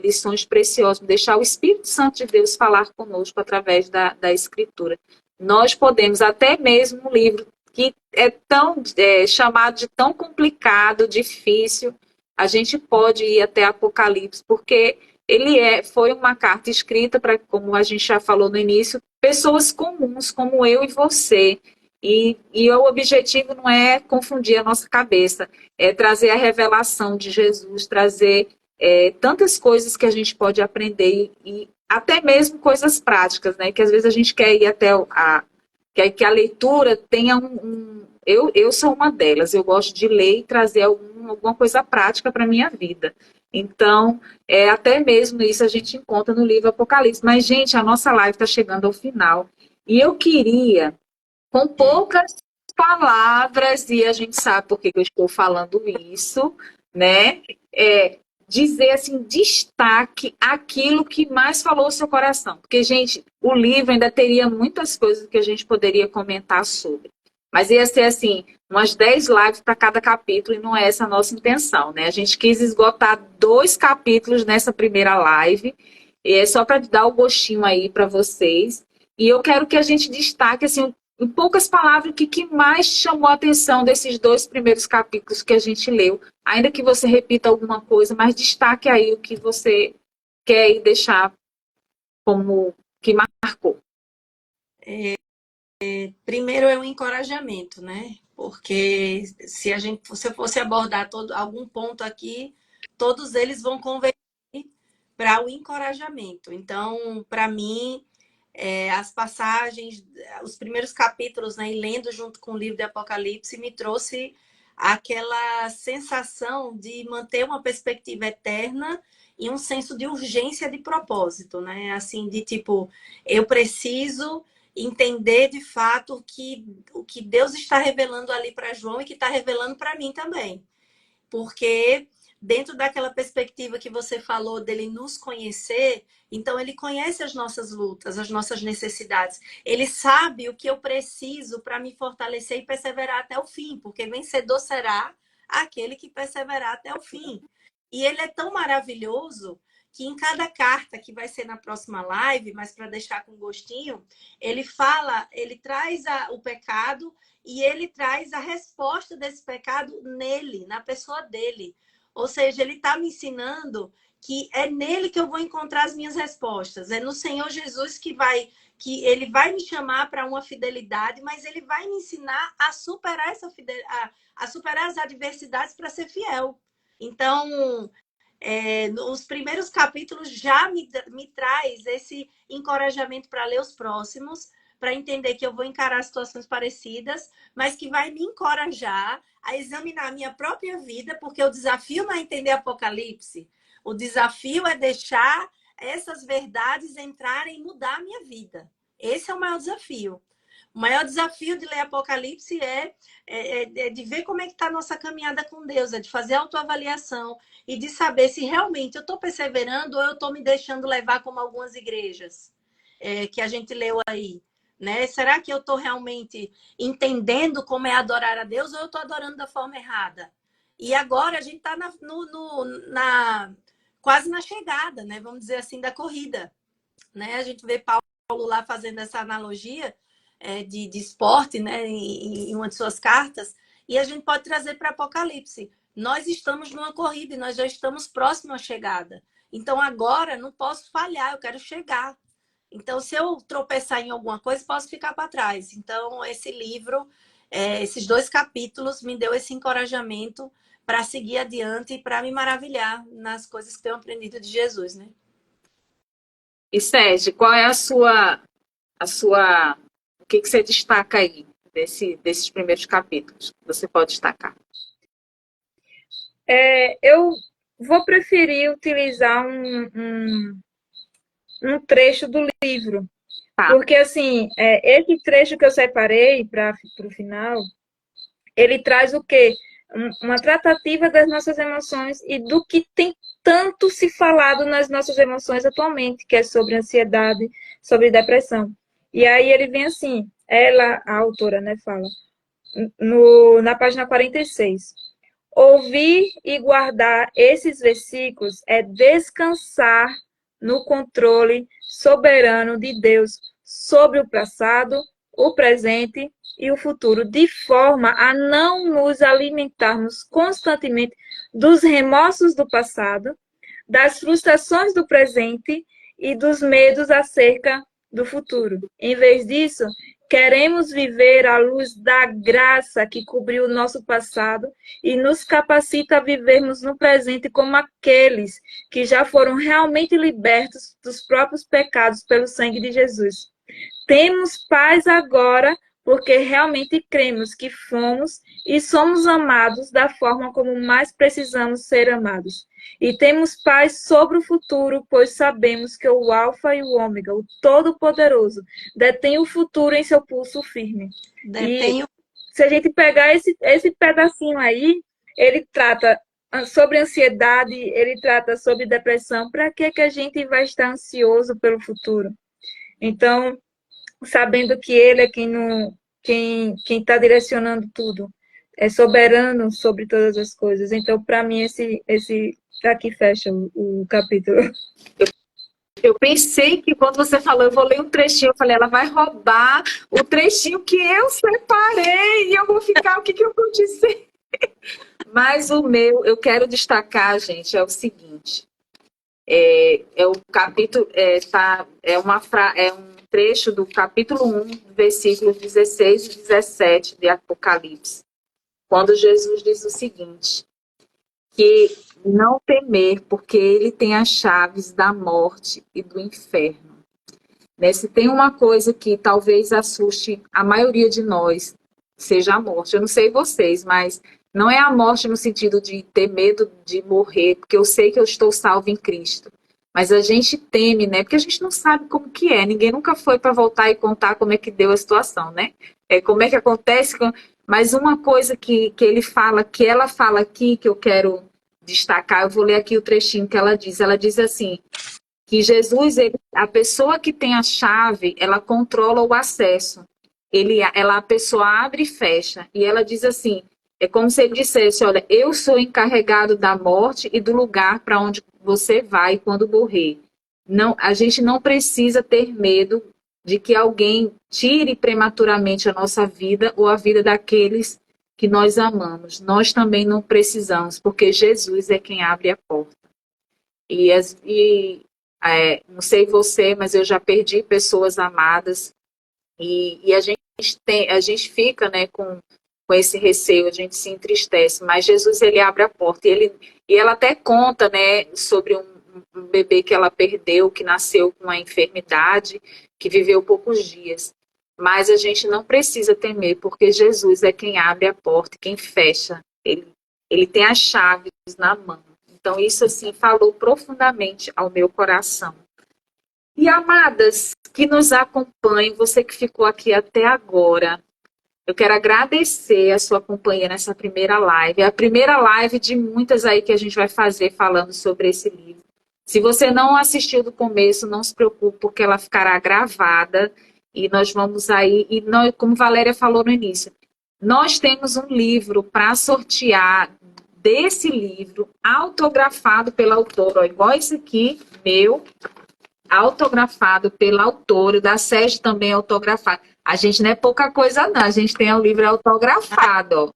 lições preciosas, deixar o Espírito Santo de Deus falar conosco através da Escritura. Nós podemos, até mesmo um livro que é tão chamado de tão complicado, difícil, a gente pode ir até Apocalipse, porque ele foi uma carta escrita para, como a gente já falou no início, pessoas comuns, como eu e você. E o objetivo não é confundir a nossa cabeça, é trazer a revelação de Jesus, trazer tantas coisas que a gente pode aprender e até mesmo coisas práticas, né? Que às vezes a gente quer ir até que a leitura tenha eu sou uma delas, eu gosto de ler e trazer alguma coisa prática para a minha vida. Então, até mesmo isso a gente encontra no livro Apocalipse. Mas, gente, a nossa live está chegando ao final. E eu queria, com poucas palavras, e a gente sabe por que eu estou falando isso, né? Dizer assim, destaque aquilo que mais falou o seu coração. Porque, gente, o livro ainda teria muitas coisas que a gente poderia comentar sobre. Mas ia ser assim, umas 10 lives para cada capítulo, e não é essa a nossa intenção, né? A gente quis esgotar 2 capítulos nessa primeira live, e é só para dar o gostinho aí para vocês. E eu quero que a gente destaque, assim, em poucas palavras, o que mais chamou a atenção desses 2 primeiros capítulos que a gente leu. Ainda que você repita alguma coisa, mas destaque aí o que você quer deixar como que marcou. Primeiro é um encorajamento, né? Porque se eu fosse abordar algum ponto aqui, todos eles vão convergir para o encorajamento. Então, para mim, as passagens, os primeiros capítulos, né, e lendo junto com o livro de Apocalipse, me trouxe aquela sensação de manter uma perspectiva eterna e um senso de urgência de propósito, né? Assim, de tipo, eu preciso entender de fato o que Deus está revelando ali para João e que está revelando para mim também. Porque dentro daquela perspectiva que você falou dele nos conhecer, então ele conhece as nossas lutas, as nossas necessidades. Ele sabe o que eu preciso para me fortalecer e perseverar até o fim, porque vencedor será aquele que perseverar até o fim. E ele é tão maravilhoso que em cada carta, que vai ser na próxima live, mas para deixar com gostinho, ele fala, ele traz o pecado e ele traz a resposta desse pecado nele, na pessoa dele. Ou seja, ele está me ensinando que é nele que eu vou encontrar as minhas respostas. É no Senhor Jesus que ele vai me chamar para uma fidelidade, mas ele vai me ensinar a superar a superar as adversidades para ser fiel. Então, os primeiros capítulos já me traz esse encorajamento para ler os próximos, para entender que eu vou encarar situações parecidas, mas que vai me encorajar a examinar a minha própria vida, porque o desafio não é entender Apocalipse. O desafio é deixar essas verdades entrarem e mudar a minha vida. Esse é o maior desafio. O maior desafio de ler Apocalipse é de ver como é que está a nossa caminhada com Deus, é de fazer autoavaliação e de saber se realmente eu estou perseverando ou eu estou me deixando levar como algumas igrejas que a gente leu aí. Né? Será que eu estou realmente entendendo como é adorar a Deus ou eu estou adorando da forma errada? E agora a gente está quase na chegada, né? Vamos dizer assim, da corrida. Né? A gente vê Paulo lá fazendo essa analogia de esporte, né? Em uma de suas cartas, e a gente pode trazer para Apocalipse. Nós estamos numa corrida e nós já estamos próximo à chegada. Então agora não posso falhar, eu quero chegar. Então, se eu tropeçar em alguma coisa, posso ficar para trás. Então, esse livro, esses 2 capítulos, me deu esse encorajamento para seguir adiante e para me maravilhar nas coisas que tenho aprendido de Jesus, né? E Sérgio, qual é o que você destaca aí desses primeiros capítulos? Você pode destacar? Eu vou preferir utilizar um trecho do livro, Tá. Porque, assim, esse trecho que eu separei para o final, ele traz o quê? Uma tratativa das nossas emoções e do que tem tanto se falado nas nossas emoções atualmente, que é sobre ansiedade, sobre depressão. E aí ele vem assim, ela, a autora, né, fala, na página 46. Ouvir e guardar esses versículos é descansar no controle soberano de Deus sobre o passado, o presente e o futuro, de forma a não nos alimentarmos constantemente dos remorsos do passado, das frustrações do presente e dos medos acerca do futuro. Em vez disso, queremos viver à luz da graça que cobriu o nosso passado e nos capacita a vivermos no presente como aqueles que já foram realmente libertos dos próprios pecados pelo sangue de Jesus. Temos paz agora porque realmente cremos que fomos e somos amados da forma como mais precisamos ser amados. E temos paz sobre o futuro, pois sabemos que o Alfa e o Ômega, o Todo-Poderoso, detém o futuro em seu pulso firme. E se a gente pegar esse pedacinho aí, ele trata sobre ansiedade, ele trata sobre depressão. Para que a gente vai estar ansioso pelo futuro? Então, sabendo que ele é quem está direcionando tudo, é soberano sobre todas as coisas. Então, para mim, esse aqui fecha o capítulo. Eu pensei que quando você falou, eu vou ler um trechinho, eu falei, ela vai roubar o trechinho que eu separei e eu vou ficar, o que eu vou dizer? Mas o meu, eu quero destacar, gente, é o seguinte, é o capítulo, é um trecho do capítulo 1, versículos 16 e 17 de Apocalipse, quando Jesus diz o seguinte, que não temer, porque ele tem as chaves da morte e do inferno. Se tem uma coisa que talvez assuste a maioria de nós, seja a morte. Eu não sei vocês, mas não é a morte no sentido de ter medo de morrer, porque eu sei que eu estou salvo em Cristo. Mas a gente teme, né? Porque a gente não sabe como que é. Ninguém nunca foi para voltar e contar como é que deu a situação, né? Como é que acontece. Mas uma coisa que ele fala, que ela fala aqui, que eu quero destacar, eu vou ler aqui o trechinho que ela diz. Ela diz assim, que Jesus, a pessoa que tem a chave, ela controla o acesso. A pessoa abre e fecha. E ela diz assim, é como se ele dissesse, olha, eu sou encarregado da morte e do lugar para onde você vai quando morrer. Não, a gente não precisa ter medo de que alguém tire prematuramente a nossa vida ou a vida daqueles que nós amamos. Nós também não precisamos, porque Jesus é quem abre a porta. Não sei você, mas eu já perdi pessoas amadas e a gente fica, né, com esse receio, a gente se entristece, mas Jesus, ele abre a porta e ela até conta, né, sobre um bebê que ela perdeu, que nasceu com uma enfermidade, que viveu poucos dias, mas a gente não precisa temer, porque Jesus é quem abre a porta, quem fecha, ele tem as chaves na mão. Então, isso, assim, falou profundamente ao meu coração. E, amadas, que nos acompanhem, você que ficou aqui até agora, eu quero agradecer a sua companhia nessa primeira live. É a primeira live de muitas aí que a gente vai fazer falando sobre esse livro. Se você não assistiu do começo, não se preocupe, porque ela ficará gravada e nós vamos aí, como Valéria falou no início, nós temos um livro para sortear desse livro, autografado pela autora, igual esse aqui, meu, autografado pela autora, da Sérgio também autografado. A gente não é pouca coisa, não, a gente tem o livro autografado. Ó.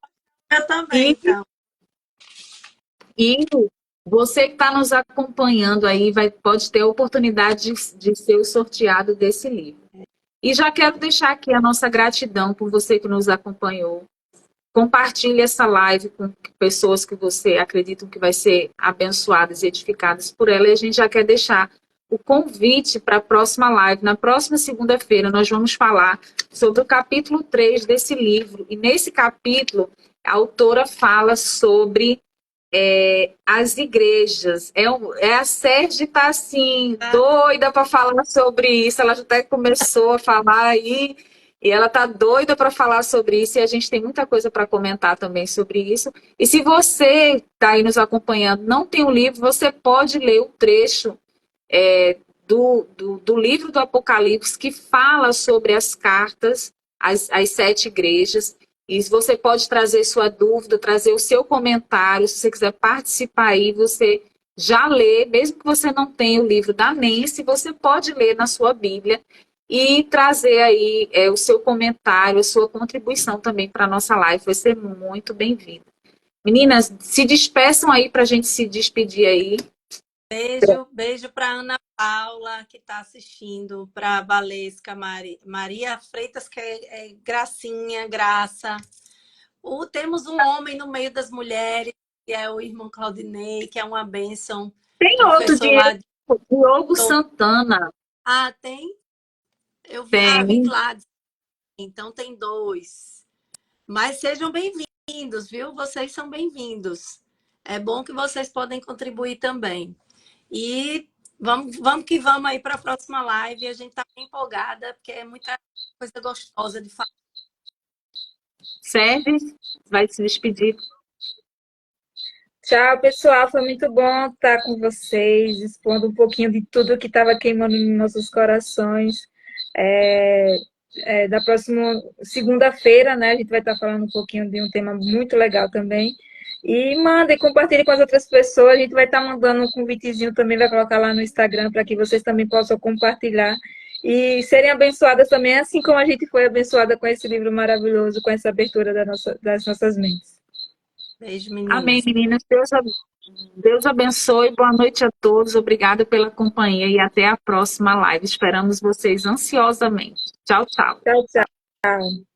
Eu também, então. E você que está nos acompanhando aí, pode ter a oportunidade de ser o sorteado desse livro. E já quero deixar aqui a nossa gratidão por você que nos acompanhou. Compartilhe essa live com pessoas que você acredita que vai ser abençoadas e edificadas por ela. E a gente já quer deixar o convite para a próxima live. Na próxima segunda-feira, nós vamos falar sobre o capítulo 3 desse livro. E nesse capítulo, a autora fala sobre as igrejas. A Sérgio está assim, doida para falar sobre isso. Ela já até começou a falar aí, e ela está doida para falar sobre isso, e a gente tem muita coisa para comentar também sobre isso. E se você está aí nos acompanhando, não tem o livro, você pode ler o trecho do livro do Apocalipse que fala sobre as cartas às 7 igrejas. E você pode trazer sua dúvida, trazer o seu comentário. Se você quiser participar aí, você já lê, mesmo que você não tenha o livro da Nancy, você pode ler na sua Bíblia e trazer aí o seu comentário, a sua contribuição também para a nossa live. Vai ser muito bem-vindo. Meninas, se despeçam aí para a gente se despedir aí. Beijo para Ana Paula, que está assistindo, para a Valesca Maria Freitas, que é Gracinha, Graça. Temos um homem no meio das mulheres, que é o irmão Claudinei, que é uma bênção. Tem outro, Diogo Santana. Ah, tem? Eu vi, tem. Vi Gladys. Então tem 2. Mas sejam bem-vindos, viu? Vocês são bem-vindos. É bom que vocês podem contribuir também. E vamos que vamos aí para a próxima live. A gente está bem empolgada, porque é muita coisa gostosa de falar. Sérgio, vai se despedir. Tchau, pessoal. Foi muito bom estar com vocês, expondo um pouquinho de tudo que estava queimando nos nossos corações. Da próxima segunda-feira, né? A gente vai estar falando um pouquinho de um tema muito legal também. E mandem, compartilhem com as outras pessoas. A gente vai estar mandando um convitezinho também, vai colocar lá no Instagram para que vocês também possam compartilhar e serem abençoadas também, assim como a gente foi abençoada com esse livro maravilhoso, com essa abertura das nossas mentes. Beijo, meninas. Amém, meninas. Deus abençoe. Boa noite a todos. Obrigada pela companhia e até a próxima live. Esperamos vocês ansiosamente. Tchau, tchau. Tchau, tchau.